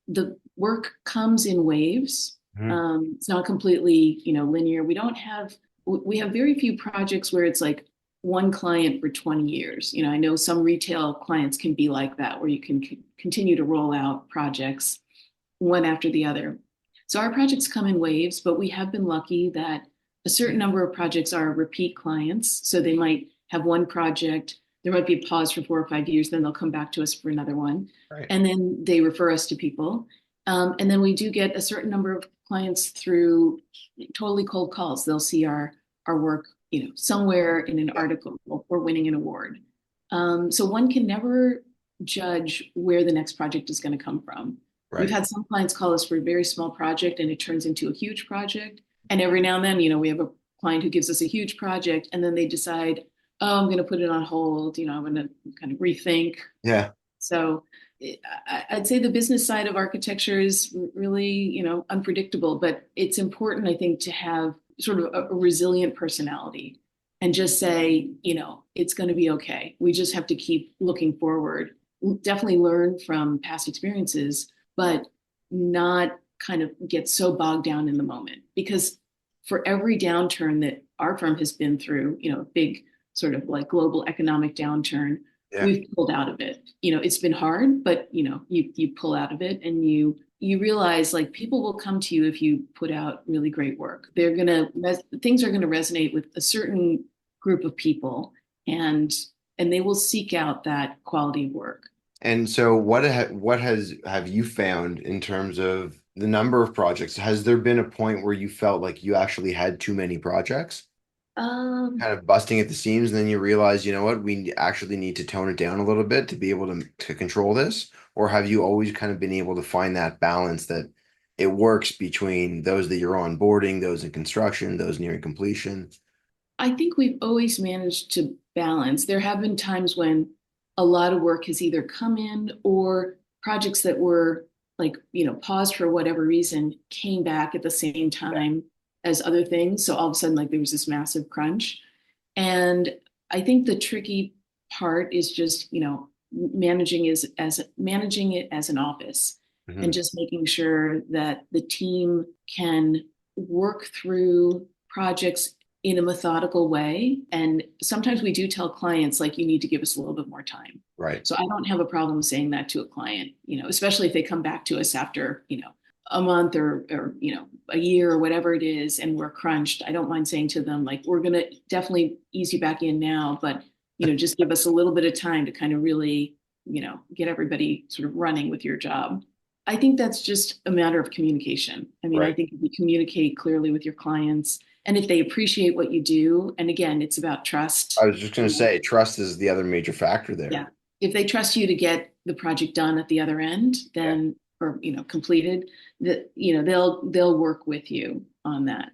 B: the work comes in waves.
A: Mhm.
B: It's not completely, linear. We have very few projects where it's like one client for 20 years. I know some retail clients can be like that, where you can continue to roll out projects one after the other. So our projects come in waves, but we have been lucky that a certain number of projects are repeat clients. So they might have one project, there might be a pause for 4 or 5 years, then they'll come back to us for another one.
A: Right.
B: And then they refer us to people. And then we do get a certain number of clients through totally cold calls. They'll see our work, somewhere in an
A: Yeah.
B: article or winning an award. So one can never judge where the next project is going to come from. We've
A: Right.
B: had some clients call us for a very small project and it turns into a huge project. And every now and then, we have a client who gives us a huge project and then they decide, oh, I'm going to put it on hold. I'm going to kind of rethink.
A: Yeah.
B: So I'd say the business side of architecture is really, unpredictable, but it's important, I think, to have sort of a resilient personality and just say, it's going to be okay. We just have to keep looking forward. Definitely learn from past experiences, but not kind of get so bogged down in the moment. Because for every downturn that our firm has been through, big sort of like global economic downturn,
A: Yeah.
B: we've pulled out of it. It's been hard, but you pull out of it and you realize like people will come to you if you put out really great work. Things are gonna resonate with a certain group of people, and they will seek out that quality of work.
A: And so what have you found in terms of the number of projects? Has there been a point where you felt like you actually had too many projects,
B: Um,
A: kind of busting at the seams, and then you realize, you know what, we actually need to tone it down a little bit to be able to control this? Or have you always kind of been able to find that balance that it works between those that you're onboarding, those in construction, those nearing completion?
B: I think we've always managed to balance. There have been times when a lot of work has either come in or projects that were like, paused for whatever reason came back at the same time as other things. So all of a sudden, like there was this massive crunch. And I think the tricky part is just, managing it as an office and
A: Mhm.
B: just making sure that the team can work through projects in a methodical way. And sometimes we do tell clients, like, you need to give us a little bit more time.
A: Right.
B: So I don't have a problem saying that to a client, especially if they come back to us after, a month or a year or whatever it is, and we're crunched. I don't mind saying to them, like, we're going to definitely ease you back in now, but, just give us a little bit of time to kind of really, get everybody sort of running with your job. I think that's just a matter of communication. I mean, I
A: Right.
B: think if you communicate clearly with your clients and if they appreciate what you do, and again, it's about
A: I
B: trust.
A: was just going to say, trust is the other major factor there.
B: Yeah. If they trust you to get the project done at the other end,
A: Yeah.
B: then, or, completed, that, they'll work with you on that.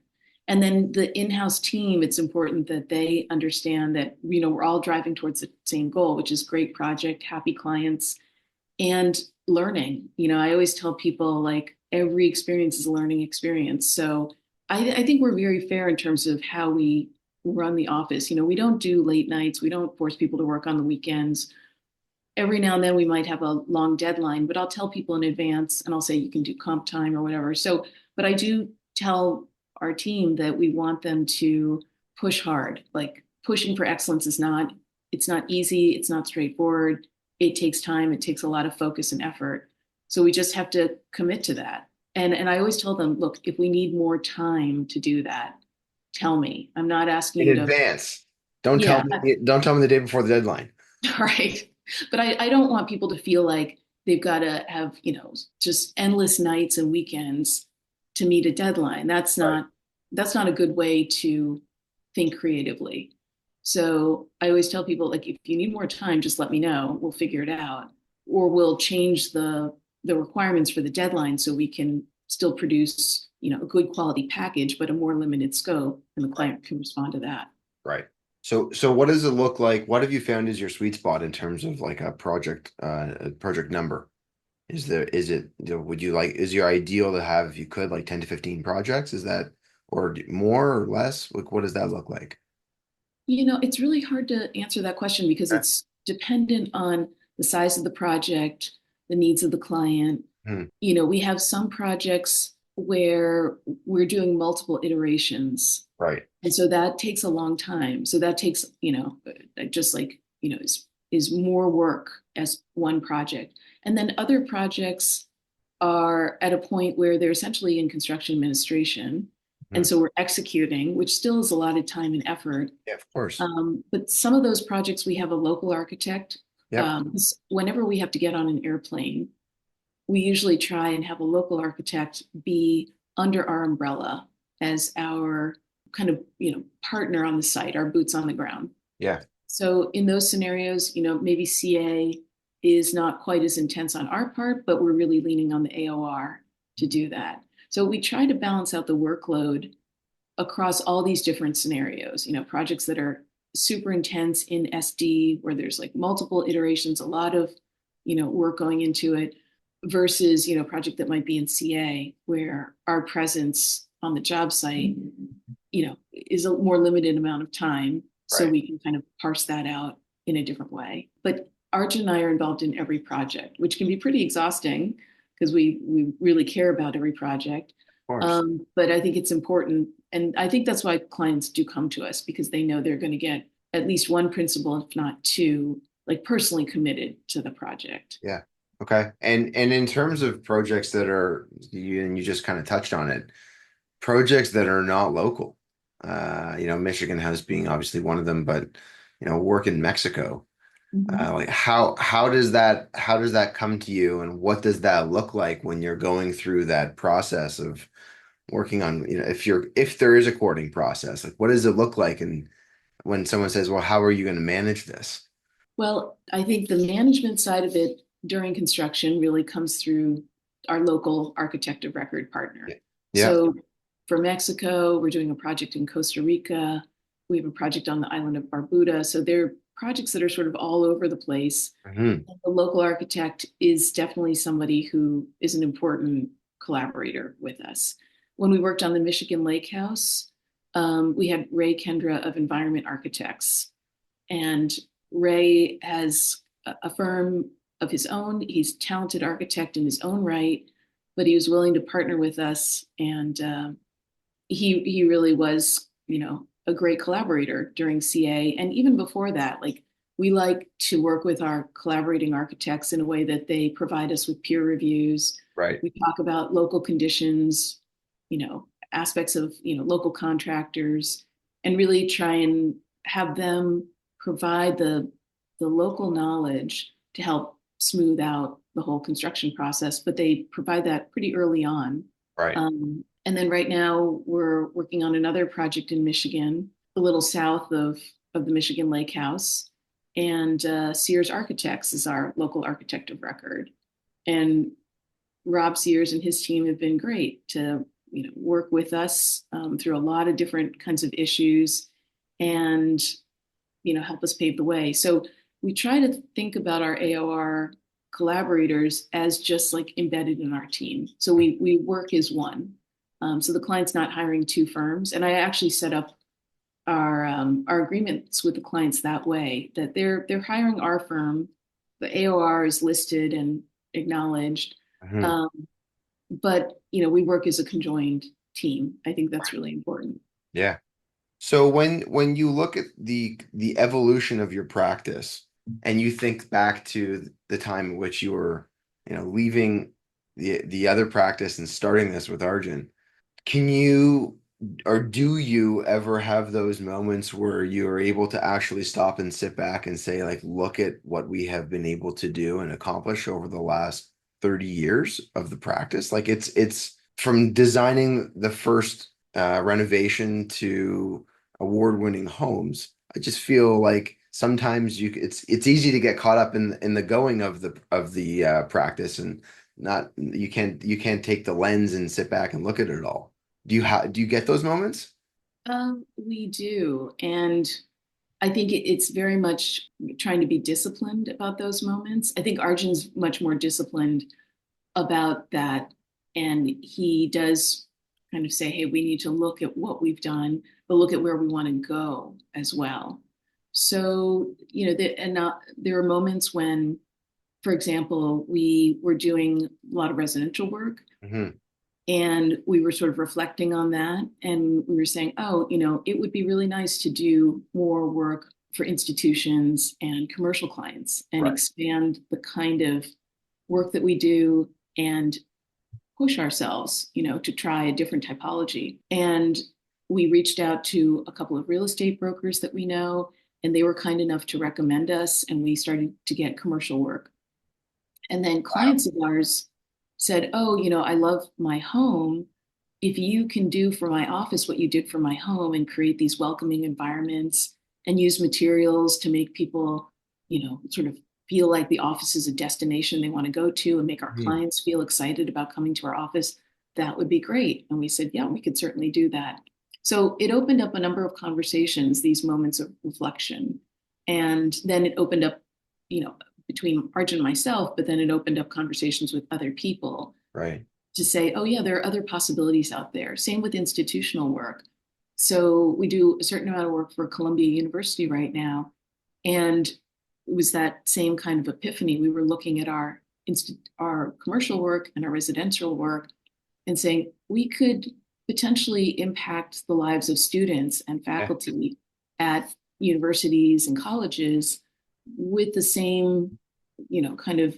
B: And then the in-house team, it's important that they understand that, we're all driving towards the same goal, which is great project, happy clients, and learning. I always tell people like every experience is a learning experience. So I think we're very fair in terms of how we run the office. We don't do late nights. We don't force people to work on the weekends. Every now and then we might have a long deadline, but I'll tell people in advance and I'll say you can do comp time or whatever. So, but I do tell our team that we want them to push hard. Like pushing for excellence it's not easy, it's not straightforward. It takes time, it takes a lot of focus and effort. So we just have to commit to that. And I always tell them, look, if we need more time to do that, tell me. I'm not asking
A: In
B: you to,
A: advance.
B: yeah,
A: Don't tell me the day before the deadline.
B: right. But I don't want people to feel like they've got to have, just endless nights and weekends to meet a deadline.
A: Right.
B: That's not a good way to think creatively. So I always tell people, like, if you need more time, just let me know. We'll figure it out. Or we'll change the requirements for the deadline so we can still produce, a good quality package, but a more limited scope, and the
A: Right.
B: client can respond to that.
A: Right. So what does it look like? What have you found is your sweet spot in terms of like a project number? Is it, would you like, is your ideal to have, if you could, like 10 to 15 projects? Is that, or more or less? Like, what does that look like?
B: It's really hard to answer that question because
A: Okay.
B: it's dependent on the size of the project, the needs of the client.
A: Hmm.
B: We have some projects where we're doing multiple iterations.
A: Right.
B: And so that takes a long time. So that takes, just like, is more work as one project. And then other projects are at a point where they're essentially in construction administration. And
A: Hmm.
B: so we're executing, which still is a lot of time and effort.
A: Yeah, of course.
B: But some of those projects, we have a local architect.
A: Yep.
B: Whenever we have to get on an airplane, we usually try and have a local architect be under our umbrella as our kind of, partner on the site, our boots on the ground.
A: Yeah.
B: So in those scenarios, maybe CA is not quite as intense on our part, but we're really leaning on the AOR to do that. So we try to balance out the workload across all these different scenarios, projects that are super intense in SD, where there's like multiple iterations, a lot of, work going into it, versus, a project that might be in CA, where our presence on the job site, is a more limited amount of time. So
A: Right.
B: we can kind of parse that out in a different way. But Arjun and I are involved in every project, which can be pretty exhausting because we really care about every project.
A: Of course.
B: But I think it's important. And I think that's why clients do come to us, because they know they're going to get at least one principal, if not two, like personally committed to the project.
A: Yeah. Okay. And in terms of projects that are and you just kind of touched on it, projects that are not local. Michigan has being obviously one of them, but work in Mexico.
B: Mhm.
A: Like how does that come to you, and what does that look like when you're going through that process of working on, if there is a courting process, like what does it look like? And when someone says, well, how are you going to manage this?
B: Well, I think the management side of it during construction really comes through our local architect of record
A: Yeah.
B: partner.
A: Yeah.
B: So for Mexico, we're doing a project in Costa Rica. We have a project on the island of Barbuda. So they're projects that are sort of all over the place.
A: Mhm.
B: And the local architect is definitely somebody who is an important collaborator with us. When we worked on the Michigan Lake House, we had Ray Kendra of Environment Architects, and Ray has a firm of his own. He's a talented architect in his own right, but he was willing to partner with us, and he really was, a great collaborator during CA, and even before that. Like, we like to work with our collaborating architects in a way that they provide us with peer reviews.
A: Right.
B: We talk about local conditions, aspects of, local contractors, and really try and have them provide the local knowledge to help smooth out the whole construction process. But they provide that pretty early on.
A: Right.
B: And then right now we're working on another project in Michigan, a little south of the Michigan Lake House. And Sears Architects is our local architect of record. And Rob Sears and his team have been great to, work with us through a lot of different kinds of issues, and help us pave the way. So we try to think about our AOR collaborators as just like embedded in our team. So we work as one. So the client's not hiring two firms, and I actually set up our agreements with the clients that way, that they're hiring our firm. The AOR is listed and acknowledged,
A: Mhm.
B: um, but we work as a conjoined team. I think that's really important.
A: Yeah. So when you look at the evolution of your practice, and you think back to the time in which you were, leaving the other practice and starting this with Arjun, can you or do you ever have those moments where you are able to actually stop and sit back and say, like, look at what we have been able to do and accomplish over the last 30 years of the practice? Like it's from designing the first renovation to award-winning homes. I just feel like sometimes it's easy to get caught up in the going of the practice, and not you can't take the lens and sit back and look at it all. Do you get those moments?
B: We do. And I think it's very much trying to be disciplined about those moments. I think Arjun's much more disciplined about that. And he does kind of say, hey, we need to look at what we've done, but look at where we want to go as well. So, there are moments when, for example, we were doing a lot of residential work,
A: Hmm.
B: and we were sort of reflecting on that. And we were saying, oh, it would be really nice to do more work for institutions and commercial clients and
A: Right.
B: expand the kind of work that we do, and push ourselves, to try a different typology. And we reached out to a couple of real estate brokers that we know, and they were kind enough to recommend us, and we started to get commercial work. And then
A: Wow.
B: clients of ours said, oh, I love my home. If you can do for my office what you did for my home, and create these welcoming environments and use materials to make people, sort of feel like the office is a destination they want to go to, and make our
A: Mhm.
B: clients feel excited about coming to our office, that would be great. And we said, yeah, we could certainly do that. So it opened up a number of conversations, these moments of reflection. And then it opened up, you know, between Arjun and myself, but then it opened up conversations with other people
A: Right.
B: to say, oh, yeah, there are other possibilities out there. Same with institutional work. So we do a certain amount of work for Columbia University right now. And it was that same kind of epiphany. We were looking at our commercial work and our residential work and saying we could potentially impact the lives of students and
A: Yeah.
B: faculty at universities and colleges with the same, kind of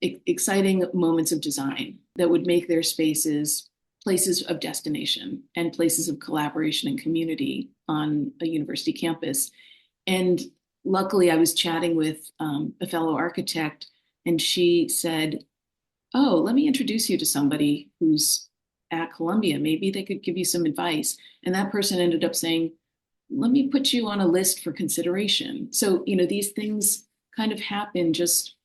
B: exciting moments of design that would make their spaces places of destination and places of collaboration and community on a university campus. And luckily, I was chatting with a fellow architect, and she said, oh, let me introduce you to somebody who's at Columbia. Maybe they could give you some advice. And that person ended up saying, let me put you on a list for consideration. So, these things kind of happen just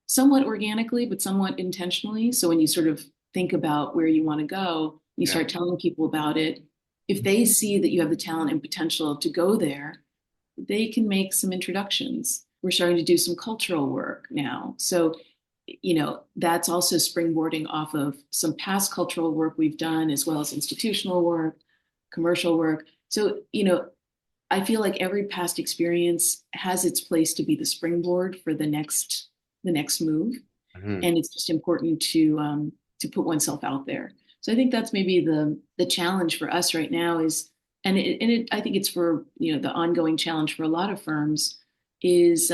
B: somewhat organically, but somewhat intentionally. So when you sort of think about where you want to go, you
A: Yeah.
B: start telling people about it. If they see that you have the talent and potential to go there, they can make some introductions. We're starting to do some cultural work now. So, that's also springboarding off of some past cultural work we've done, as well as institutional work, commercial work. So, I feel like every past experience has its place to be the springboard for the next move,
A: Mhm.
B: and it's just important to put oneself out there. So I think that's maybe the challenge for us right now is, and I think it's for the ongoing challenge for a lot of firms is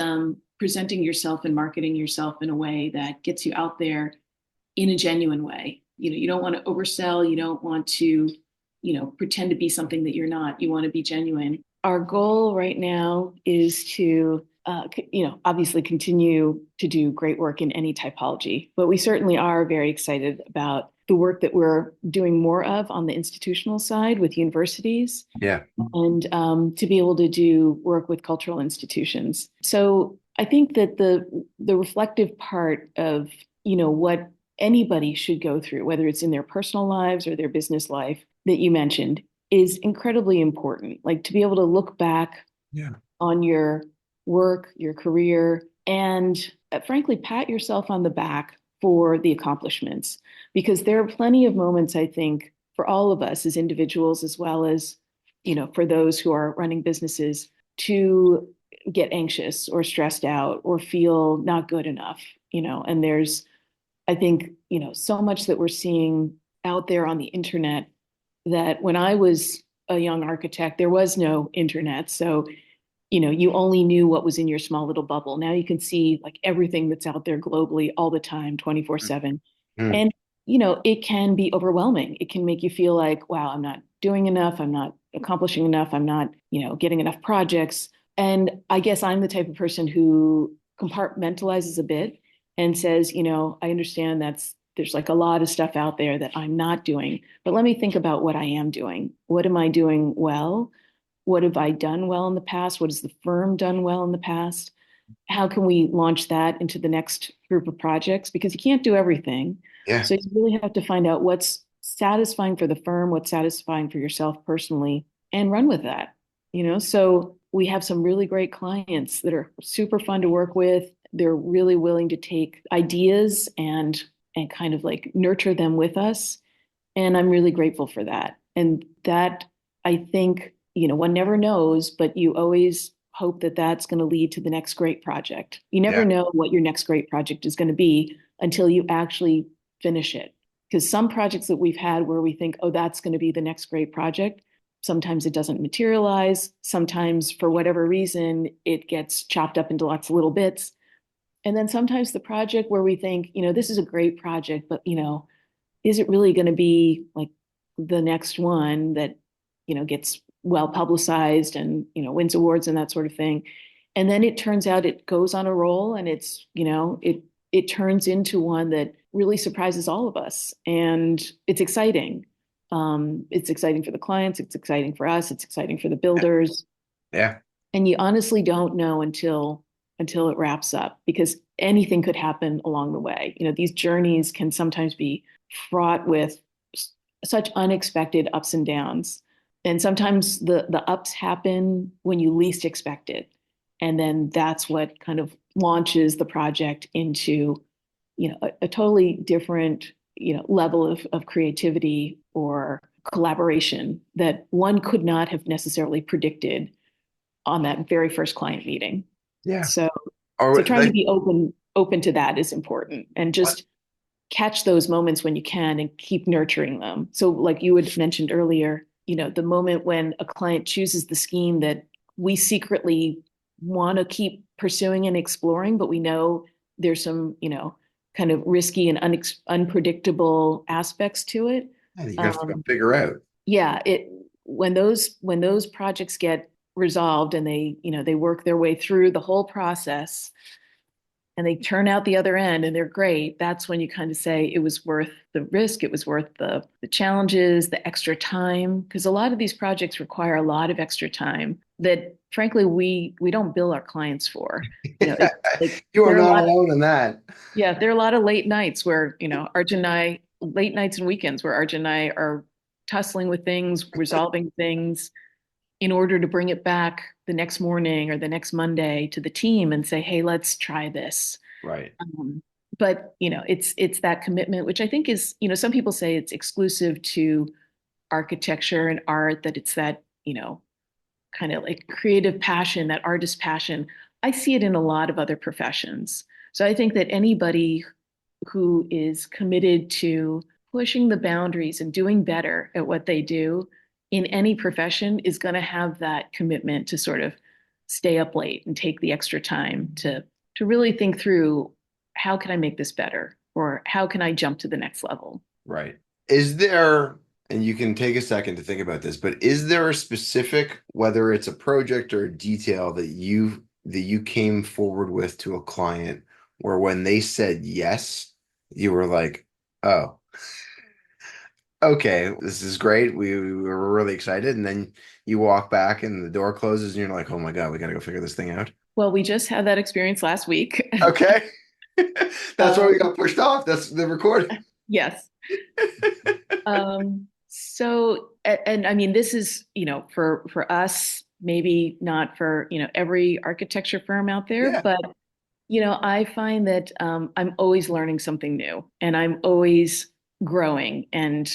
B: presenting yourself and marketing yourself in a way that gets you out there in a genuine way. You don't want to oversell. You don't want to, pretend to be something that you're not. You want to be genuine. Our goal right now is to, obviously continue to do great work in any typology, but we certainly are very excited about the work that we're doing more of on the institutional side with universities
A: Yeah.
B: and to be able to do work with cultural institutions. So I think that the reflective part of what anybody should go through, whether it's in their personal lives or their business life that you mentioned, is incredibly important. Like to be able to look back
A: Yeah.
B: on your work, your career, and frankly, pat yourself on the back for the accomplishments. Because there are plenty of moments, I think, for all of us as individuals, as well as, for those who are running businesses, to get anxious or stressed out or feel not good enough, and there's, I think, so much that we're seeing out there on the internet that when I was a young architect, there was no internet. So you only knew what was in your small little bubble. Now you can see like everything that's out there globally all the time, 24/7.
A: Mhm.
B: And, it can be overwhelming. It can make you feel like, wow, I'm not doing enough. I'm not accomplishing enough. I'm not, getting enough projects. And I guess I'm the type of person who compartmentalizes a bit and says, I understand there's like a lot of stuff out there that I'm not doing, but let me think about what I am doing. What am I doing well? What have I done well in the past? What has the firm done well in the past? How can we launch that into the next group of projects? Because you can't do everything.
A: Yeah.
B: So you really have to find out what's satisfying for the firm, what's satisfying for yourself personally, and run with that. So we have some really great clients that are super fun to work with. They're really willing to take ideas and kind of like nurture them with us. And I'm really grateful for that. And that, I think, one never knows, but you always hope that that's going to lead to the next great project. You never
A: Yeah.
B: know what your next great project is going to be until you actually finish it. Because some projects that we've had where we think, oh, that's going to be the next great project, sometimes it doesn't materialize. Sometimes, for whatever reason, it gets chopped up into lots of little bits. And then sometimes the project where we think, this is a great project, but, is it really going to be like the next one that gets well publicized and wins awards and that sort of thing? And then it turns out it goes on a roll, and it's it turns into one that really surprises all of us, and it's exciting. It's exciting for the clients, it's exciting for us, it's exciting for the builders,
A: Yeah.
B: and you honestly don't know until it wraps up, because anything could happen along the way. These journeys can sometimes be fraught with such unexpected ups and downs. And sometimes the ups happen when you least expect it. And then that's what kind of launches the project into, a totally different, level of creativity or collaboration that one could not have necessarily predicted on that very first client meeting.
A: Yeah.
B: So
A: Or
B: so trying to
A: like
B: be open to that is important, and
A: what?
B: just catch those moments when you can and keep nurturing them. So like you had mentioned earlier, the moment when a client chooses the scheme that we secretly want to keep pursuing and exploring, but we know there's some, kind of risky and unpredictable aspects to it.
A: Yeah, you have to go
B: Um,
A: figure out.
B: yeah, it when those projects get resolved and they work their way through the whole process and they turn out the other end and they're great, that's when you kind of say it was worth the risk, it was worth the challenges, the extra time, because a lot of these projects require a lot of extra time that frankly we don't bill our clients for. It's like
A: You are
B: there are a
A: not
B: lot of
A: alone in that.
B: yeah, there are a lot of late nights where, Arjun and I, late nights and weekends where Arjun and I are tussling with things, resolving things in order to bring it back the next morning or the next Monday to the team and say, hey, let's try this.
A: Right.
B: Um, but it's that commitment, which I think is, some people say it's exclusive to architecture and art, that it's that, kind of like creative passion, that artist passion. I see it in a lot of other professions. So I think that anybody who is committed to pushing the boundaries and doing better at what they do in any profession is going to have that commitment to sort of stay up late and take the extra time to really think through, how can I make this better, or how can I jump to the next level?
A: Right. Is there, and you can take a second to think about this, but is there a specific, whether it's a project or a detail that you came forward with to a client where when they said yes, you were like, oh, okay, this is great. We were really excited. And then you walk back and the door closes and you're like, oh my God, we got to go figure this thing out.
B: Well, we just had that experience last week.
A: Okay. That's why we
B: um,
A: got pushed off. That's the recording.
B: yes. And I mean, this is, for us, maybe not for, every architecture firm out there,
A: Yeah.
B: but, I find that I'm always learning something new and I'm always growing and,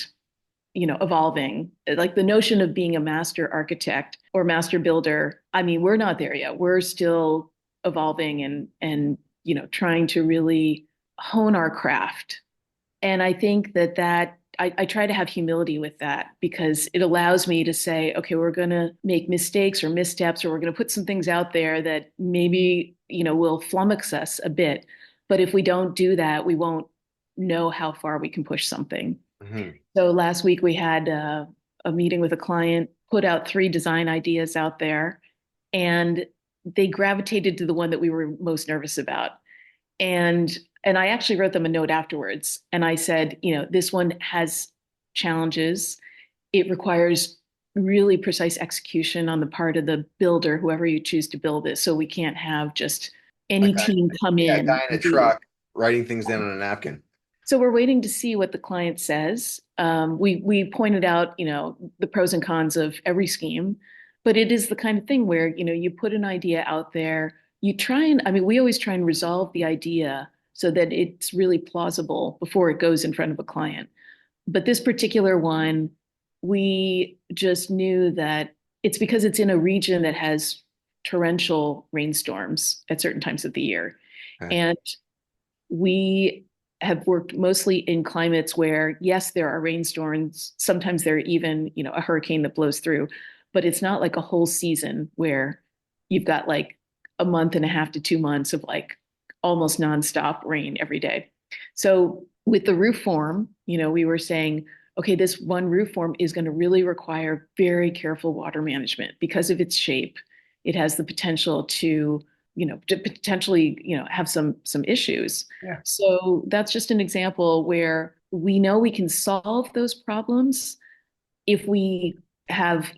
B: evolving. Like the notion of being a master architect or master builder, I mean, we're not there yet. We're still evolving and, trying to really hone our craft. And I think that I try to have humility with that because it allows me to say, okay, we're going to make mistakes or missteps, or we're going to put some things out there that maybe, will flummox us a bit. But if we don't do that, we won't know how far we can push something.
A: Mhm.
B: So last week we had a meeting with a client, put out 3 design ideas out there, and they gravitated to the one that we were most nervous about. And and I actually wrote them a note afterwards. And I said, this one has challenges. It requires really precise execution on the part of the builder, whoever you choose to build this. So we can't have just
A: A
B: any
A: guy,
B: team come
A: yeah, a
B: in
A: guy in a
B: and do.
A: truck writing things down on a napkin.
B: So we're waiting to see what the client says. We pointed out, the pros and cons of every scheme, but it is the kind of thing where, you put an idea out there, you try and, I mean, we always try and resolve the idea so that it's really plausible before it goes in front of a client. But this particular one, we just knew that it's because it's in a region that has torrential rainstorms at certain times of the year.
A: Okay.
B: And we have worked mostly in climates where, yes, there are rainstorms. Sometimes there are even, a hurricane that blows through, but it's not like a whole season where you've got like a month and a half to 2 months of like almost nonstop rain every day. So with the roof form, we were saying, okay, this one roof form is going to really require very careful water management because of its shape. It has the potential to potentially, have some issues.
A: Yeah.
B: So that's just an example where we know we can solve those problems if we have,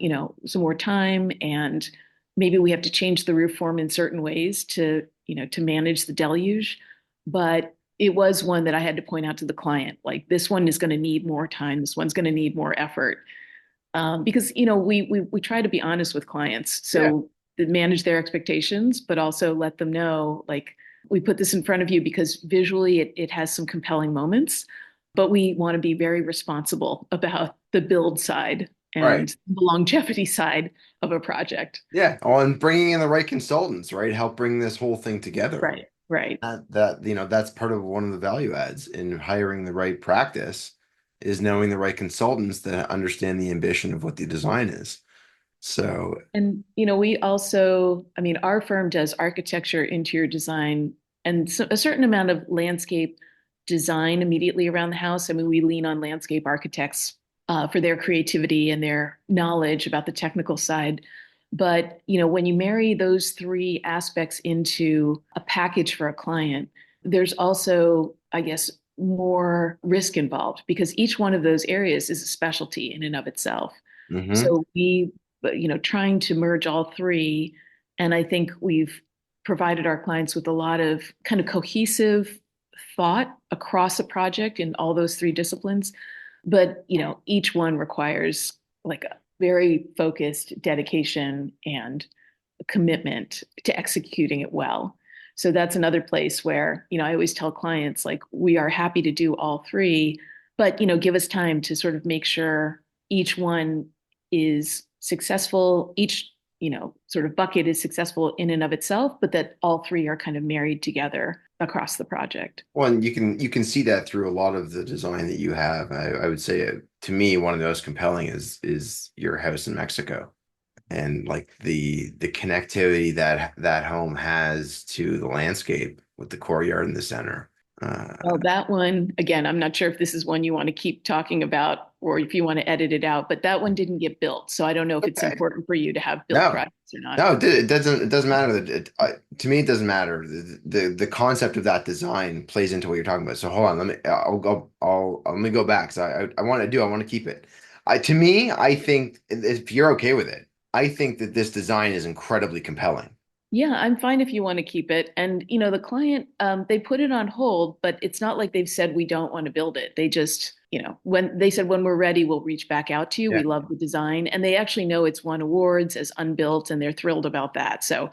B: some more time, and maybe we have to change the roof form in certain ways to manage the deluge. But it was one that I had to point out to the client, like this one is going to need more time. This one's going to need more effort. Because we try to be honest with clients,
A: Yeah.
B: so to manage their expectations, but also let them know like we put this in front of you because visually it has some compelling moments, but we want to be very responsible about the build side
A: Right.
B: and the longevity side of a project.
A: Yeah. Oh, and bringing in the right consultants, right? Help bring this whole thing together.
B: Right, right.
A: That's part of one of the value adds in hiring the right practice is knowing the right consultants that understand the ambition of what the design is. So,
B: And we also, I mean, our firm does architecture, interior design, and a certain amount of landscape design immediately around the house. I mean, we lean on landscape architects for their creativity and their knowledge about the technical side. But when you marry those three aspects into a package for a client, there's also, I guess, more risk involved because each one of those areas is a specialty in and of itself.
A: mhm.
B: So we but trying to merge all three. And I think we've provided our clients with a lot of kind of cohesive thought across a project in all those three disciplines. But, each one requires like a very focused dedication and commitment to executing it well. So that's another place where, I always tell clients like we are happy to do all three, but give us time to sort of make sure each one is successful, each, sort of bucket is successful in and of itself, but that all three are kind of married together across the project.
A: Well, and you can see that through a lot of the design that you have. I would say to me, one of the most compelling is your house in Mexico and like the connectivity that that home has to the landscape with the courtyard in the center.
B: Well, that one, again, I'm not sure if this is one you want to keep talking about or if you want to edit it out, but that one didn't get built. So I don't know if it's
A: Okay.
B: important for you to have built
A: No,
B: projects or not.
A: no, it doesn't matter that to me it doesn't matter. The concept of that design plays into what you're talking about. So hold on, let me go back. So I want to keep it. To me, I think if you're okay with it, I think that this design is incredibly compelling.
B: Yeah, I'm fine if you want to keep it. And, the client, they put it on hold, but it's not like they've said we don't want to build it. They just, when they said when we're ready, we'll reach back out to you.
A: Yeah.
B: We love the design. And they actually know it's won awards as unbuilt and they're thrilled about that. So,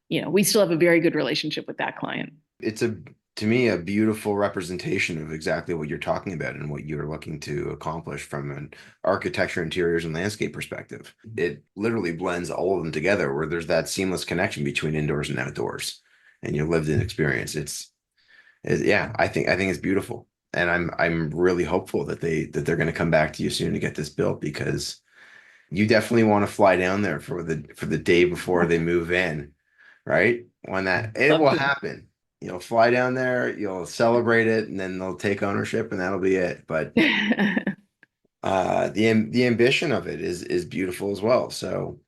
B: we still have a very good relationship with that client.
A: It's to me a beautiful representation of exactly what you're talking about and what you're looking to accomplish from an architecture, interiors, and landscape perspective. It literally blends all of them together where there's that seamless connection between indoors and outdoors and your lived in experience. Yeah, I think it's beautiful. And I'm really hopeful that they're going to come back to you soon to get this built because you definitely want to fly down there for the day before they move in, right? When that it
B: Love
A: will
B: to.
A: happen. You'll fly down there, you'll celebrate it, and then they'll take ownership, and that'll be it. But the ambition of it is beautiful as well. So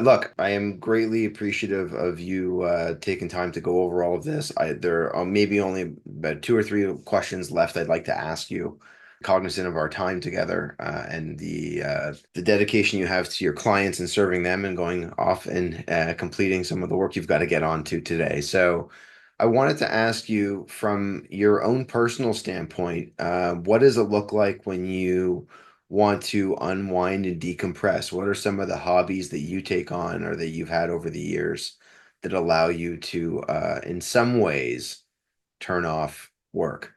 A: look, I am greatly appreciative of you taking time to go over all of this. There are maybe only about two or three questions left I'd like to ask you, cognizant of our time together and the dedication you have to your clients and serving them and going off and completing some of the work you've got to get onto today. So. I wanted to ask you from your own personal standpoint, what does it look like when you want to unwind and decompress? What are some of the hobbies that you take on or that you've had over the years that allow you to, in some ways, turn off work?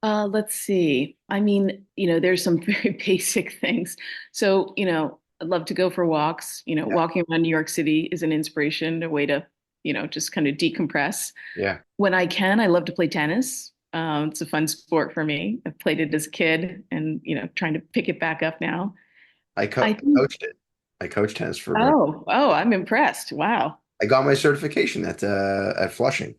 B: Let's see. I mean, there's some very basic things. So, I'd love to go for walks.
A: Yeah.
B: Walking around New York City is an inspiration, a way to, just kind of decompress.
A: Yeah.
B: When I can, I love to play tennis. It's a fun sport for me. I played it as a kid and, trying to pick it back up now. I think,
A: Coached it. I coached tennis for a very.
B: oh, I'm impressed. Wow.
A: I got my certification at Flushing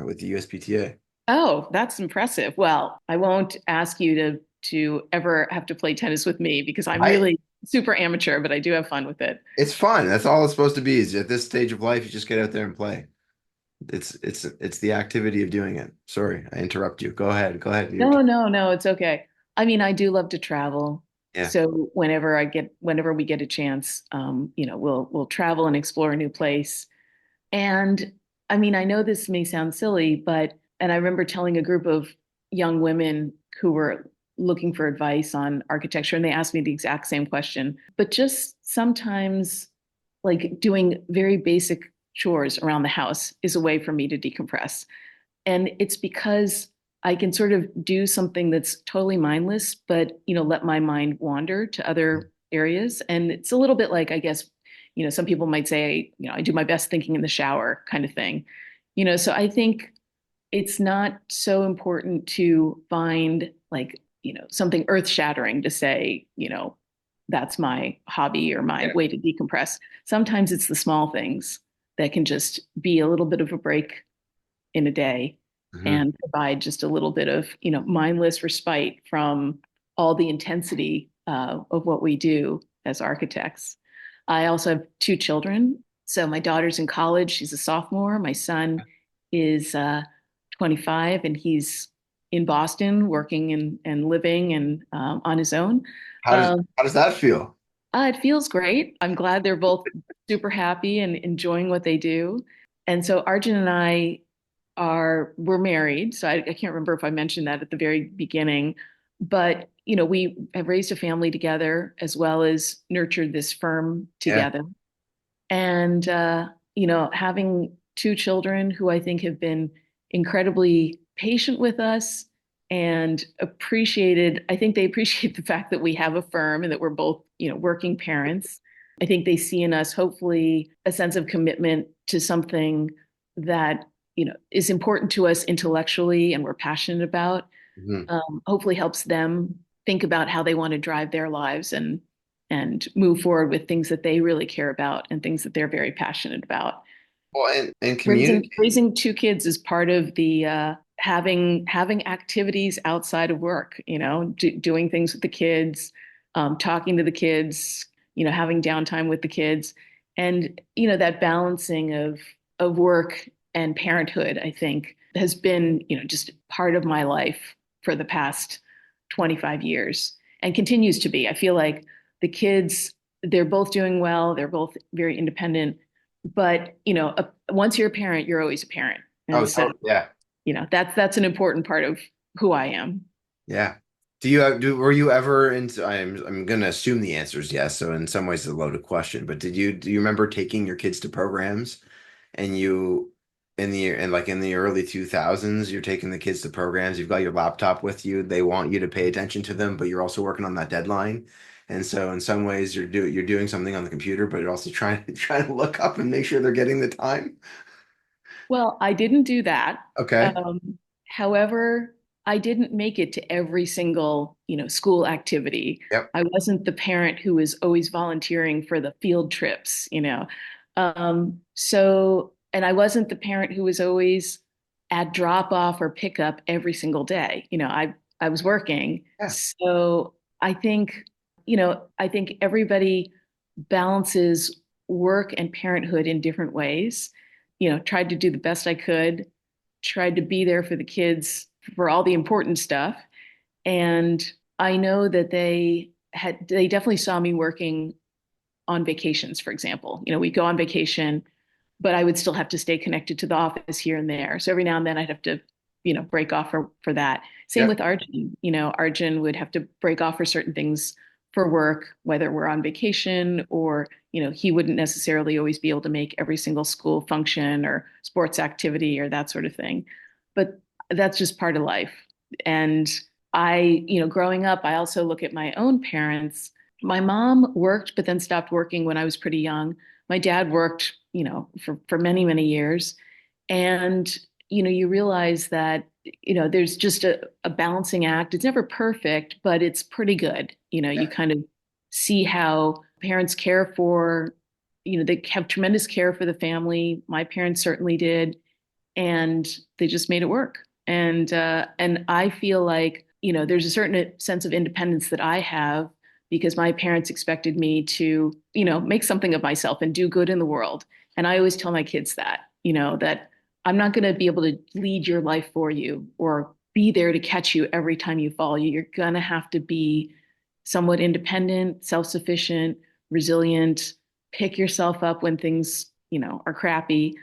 A: with the USPTA.
B: Oh, that's impressive. Well, I won't ask you to ever have to play tennis with me because I'm
A: I
B: really super amateur, but I do have fun with it.
A: It's fun. That's all it's supposed to be. Is at this stage of life, you just get out there and play. It's the activity of doing it. Sorry, I interrupt you. Go ahead. Go ahead.
B: No, no, no, it's okay. I mean, I do love to travel.
A: Yeah.
B: So whenever we get a chance, we'll travel and explore a new place. And I mean, I know this may sound silly, and I remember telling a group of young women who were looking for advice on architecture, and they asked me the exact same question. But just sometimes, like doing very basic chores around the house is a way for me to decompress. And it's because I can sort of do something that's totally mindless, but let my mind wander to other areas. And it's a little bit like, I guess, some people might say, I do my best thinking in the shower kind of thing. So I think it's not so important to find like, something earth shattering to say, that's my hobby or my
A: Yeah.
B: way to decompress. Sometimes it's the small things that can just be a little bit of a break in a day
A: Hmm.
B: and provide just a little bit of, mindless respite from all the intensity of what we do as architects. I also have two children. So my daughter's in college. She's a sophomore. My son is 25 and he's in Boston working and living and on his own.
A: How does that feel?
B: It feels great. I'm glad they're both super happy and enjoying what they do. And so Arjun and I we're married. So I can't remember if I mentioned that at the very beginning, but we have raised a family together as well as nurtured this firm
A: Yeah.
B: together. And having two children who I think have been incredibly patient with us and I think they appreciate the fact that we have a firm and that we're both, working parents. I think they see in us hopefully a sense of commitment to something that, is important to us intellectually and we're passionate about.
A: Hmm.
B: Hopefully helps them think about how they want to drive their lives and move forward with things that they really care about and things that they're very passionate about.
A: Well, and
B: Raising two kids is part of the having activities outside of work, doing things with the kids, talking to the kids, having downtime with the kids, and that balancing of work and parenthood, I think, has been just part of my life for the past 25 years and continues to be. I feel like the kids, they're both doing well, they're both very independent, but once you're a parent, you're always a parent.
A: oh,
B: And so,
A: totally. Yeah.
B: that's an important part of who I am.
A: Yeah. Were you ever into, I'm gonna assume the answer is yes, so in some ways it's a loaded question, but do you remember taking your kids to programs and you in the early 2000s, you're taking the kids to programs, you've got your laptop with you, they want you to pay attention to them, but you're also working on that deadline. And so in some ways you're doing something on the computer, but you're also trying to look up and make sure they're getting the time.
B: Well, I didn't do that.
A: Okay.
B: However, I didn't make it to every single, school activity.
A: Yep.
B: I wasn't the parent who was always volunteering for the field trips. And I wasn't the parent who was always at drop off or pickup every single day. I was working.
A: Yeah.
B: So I think everybody balances work and parenthood in different ways. Tried to do the best I could, tried to be there for the kids for all the important stuff. And I know that they definitely saw me working on vacations, for example. We'd go on vacation, but I would still have to stay connected to the office here and there. So every now and then I'd have to, break off for that. Same
A: Yep.
B: with Arjun. Arjun would have to break off for certain things for work, whether we're on vacation or, he wouldn't necessarily always be able to make every single school function or sports activity or that sort of thing. But that's just part of life. And growing up, I also look at my own parents. My mom worked, but then stopped working when I was pretty young. My dad worked, for many, many years. And, you realize that, there's just a balancing act. It's never perfect, but it's pretty good. You
A: Yeah.
B: kind of see how parents care for, they have tremendous care for the family. My parents certainly did. And they just made it work. And I feel like, there's a certain sense of independence that I have because my parents expected me to, make something of myself and do good in the world. And I always tell my kids that, that I'm not going to be able to lead your life for you or be there to catch you every time you fall. You're going to have to be somewhat independent, self-sufficient, resilient, pick yourself up when things, are crappy.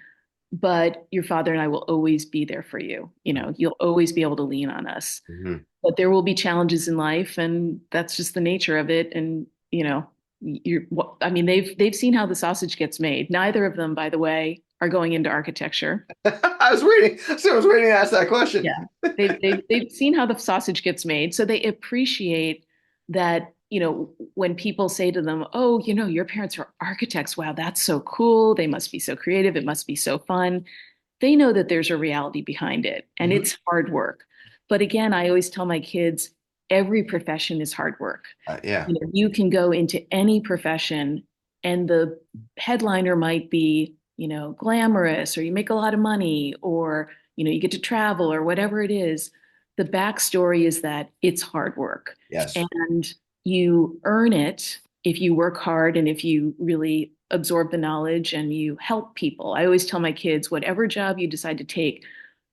B: But your father and I will always be there for you. You'll always be able to lean on us.
A: Mhm.
B: but there will be challenges in life, and that's just the nature of it. And I mean, they've seen how the sausage gets made. Neither of them, by the way, are going into architecture.
A: I was waiting. So I was waiting to ask that question.
B: Yeah. They've seen how the sausage gets made. So they appreciate that, when people say to them, "Oh, your parents are architects. Wow, that's so cool. They must be so creative. It must be so fun." They know that there's a reality behind it and
A: Hmm.
B: it's hard work. But again, I always tell my kids, every profession is hard work.
A: Yeah.
B: You can go into any profession and the headliner might be, glamorous, or you make a lot of money, or, you get to travel, or whatever it is. The backstory is that it's hard work,
A: Yes.
B: and you earn it if you work hard and if you really absorb the knowledge and you help people. I always tell my kids, whatever job you decide to take,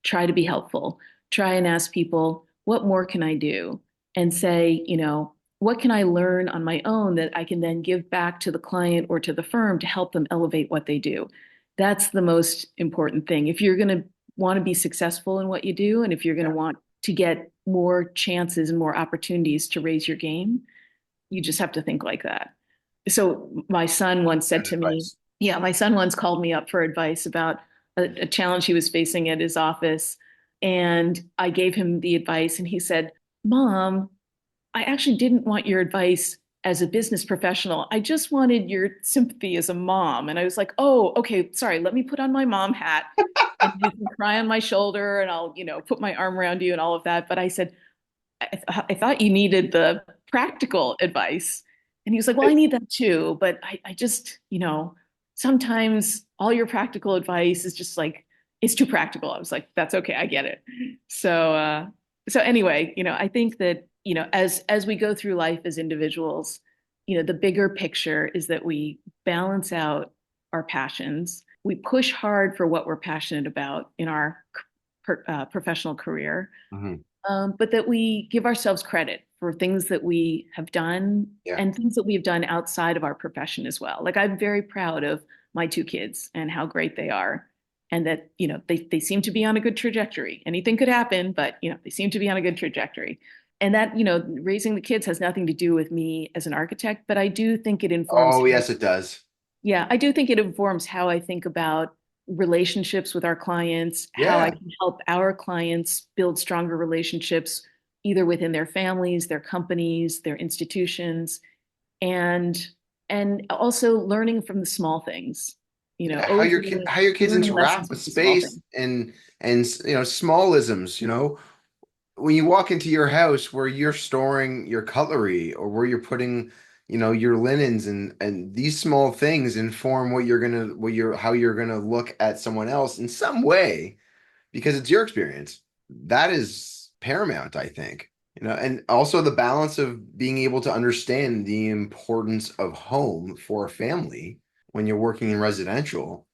B: try to be helpful. Try and ask people, what more can I do? And say, what can I learn on my own that I can then give back to the client or to the firm to help them elevate what they do? That's the most important thing. If you're going to want to be successful in what you do, and if you're going to
A: Yeah.
B: want to get more chances and more opportunities to raise your game, you just have to think like that. So my son once said
A: Good
B: to me,
A: advice.
B: yeah, my son once called me up for advice about a challenge he was facing at his office. And I gave him the advice, and he said, "Mom, I actually didn't want your advice as a business professional. I just wanted your sympathy as a mom." And I was like, "Oh, okay, sorry. Let me put on my mom hat and you can cry on my shoulder and I'll, put my arm around you and all of that." But I said, I thought you needed the practical advice. And he was like, "Well, I need that too. But I just, sometimes all your practical advice is just like, it's too practical." I was like, "That's okay. I get it." So anyway, I think that, as we go through life as individuals, the bigger picture is that we balance out our passions. We push hard for what we're passionate about in our professional career,
A: Hmm.
B: but that we give ourselves credit for things that we have done
A: Yeah.
B: and things that we've done outside of our profession as well. Like, I'm very proud of my two kids and how great they are. And that, they seem to be on a good trajectory. Anything could happen, but, they seem to be on a good trajectory. And that, raising the kids has nothing to do with me as an architect, but I do think it informs
A: Oh,
B: how
A: yes, it does.
B: yeah, I do think it informs how I think about relationships with our clients, how I
A: Yeah.
B: can help our clients build stronger relationships, either within their families, their companies, their institutions, and and also learning from the small things.
A: Yeah. How
B: Always
A: how your kids
B: learning
A: interact
B: lessons
A: with
B: from the small
A: space
B: things.
A: and smallisms. When you walk into your house where you're storing your cutlery or where you're putting, your linens, and these small things inform how you're gonna look at someone else in some way because it's your experience. That is paramount, I think. And also the balance of being able to understand the importance of home for a family when you're working in residential.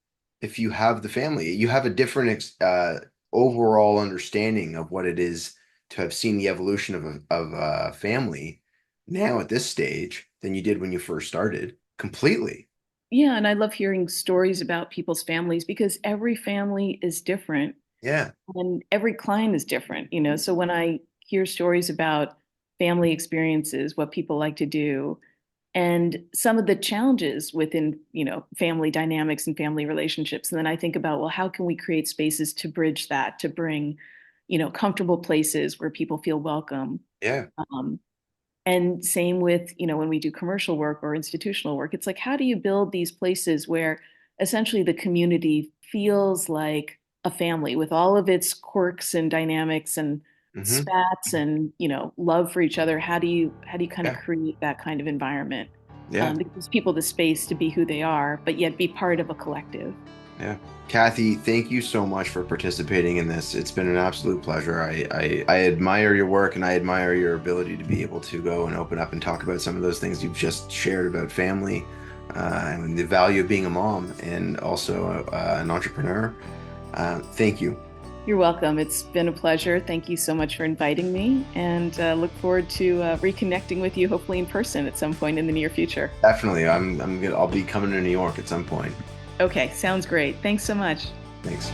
A: If you have the family, you have a different overall understanding of what it is to have seen the evolution of a family now at this stage than you did when you first started. Completely.
B: Yeah, and I love hearing stories about people's families because every family is different.
A: Yeah.
B: And every client is different. So when I hear stories about family experiences, what people like to do, and some of the challenges within, family dynamics and family relationships, and then I think about, well, how can we create spaces to bridge that, to bring, comfortable places where people feel welcome.
A: Yeah.
B: Um, and same with, when we do commercial work or institutional work, it's like, how do you build these places where essentially the community feels like a family with all of its quirks and dynamics and
A: Hmm.
B: spats and, love for each other? How do you kind of
A: Yeah.
B: create that kind of environment?
A: Yeah.
B: That gives people the space to be who they are, but yet be part of a collective.
A: Yeah. Kathy, thank you so much for participating in this. It's been an absolute pleasure. I admire your work and I admire your ability to be able to go and open up and talk about some of those things you've just shared about family and the value of being a mom and also an entrepreneur. Thank you.
B: You're welcome. It's been a pleasure. Thank you so much for inviting me, and look forward to reconnecting with you, hopefully in person at some point in the near future.
A: Definitely. I'll be coming to New York at some point.
B: Okay, sounds great. Thanks so much.
A: Thanks.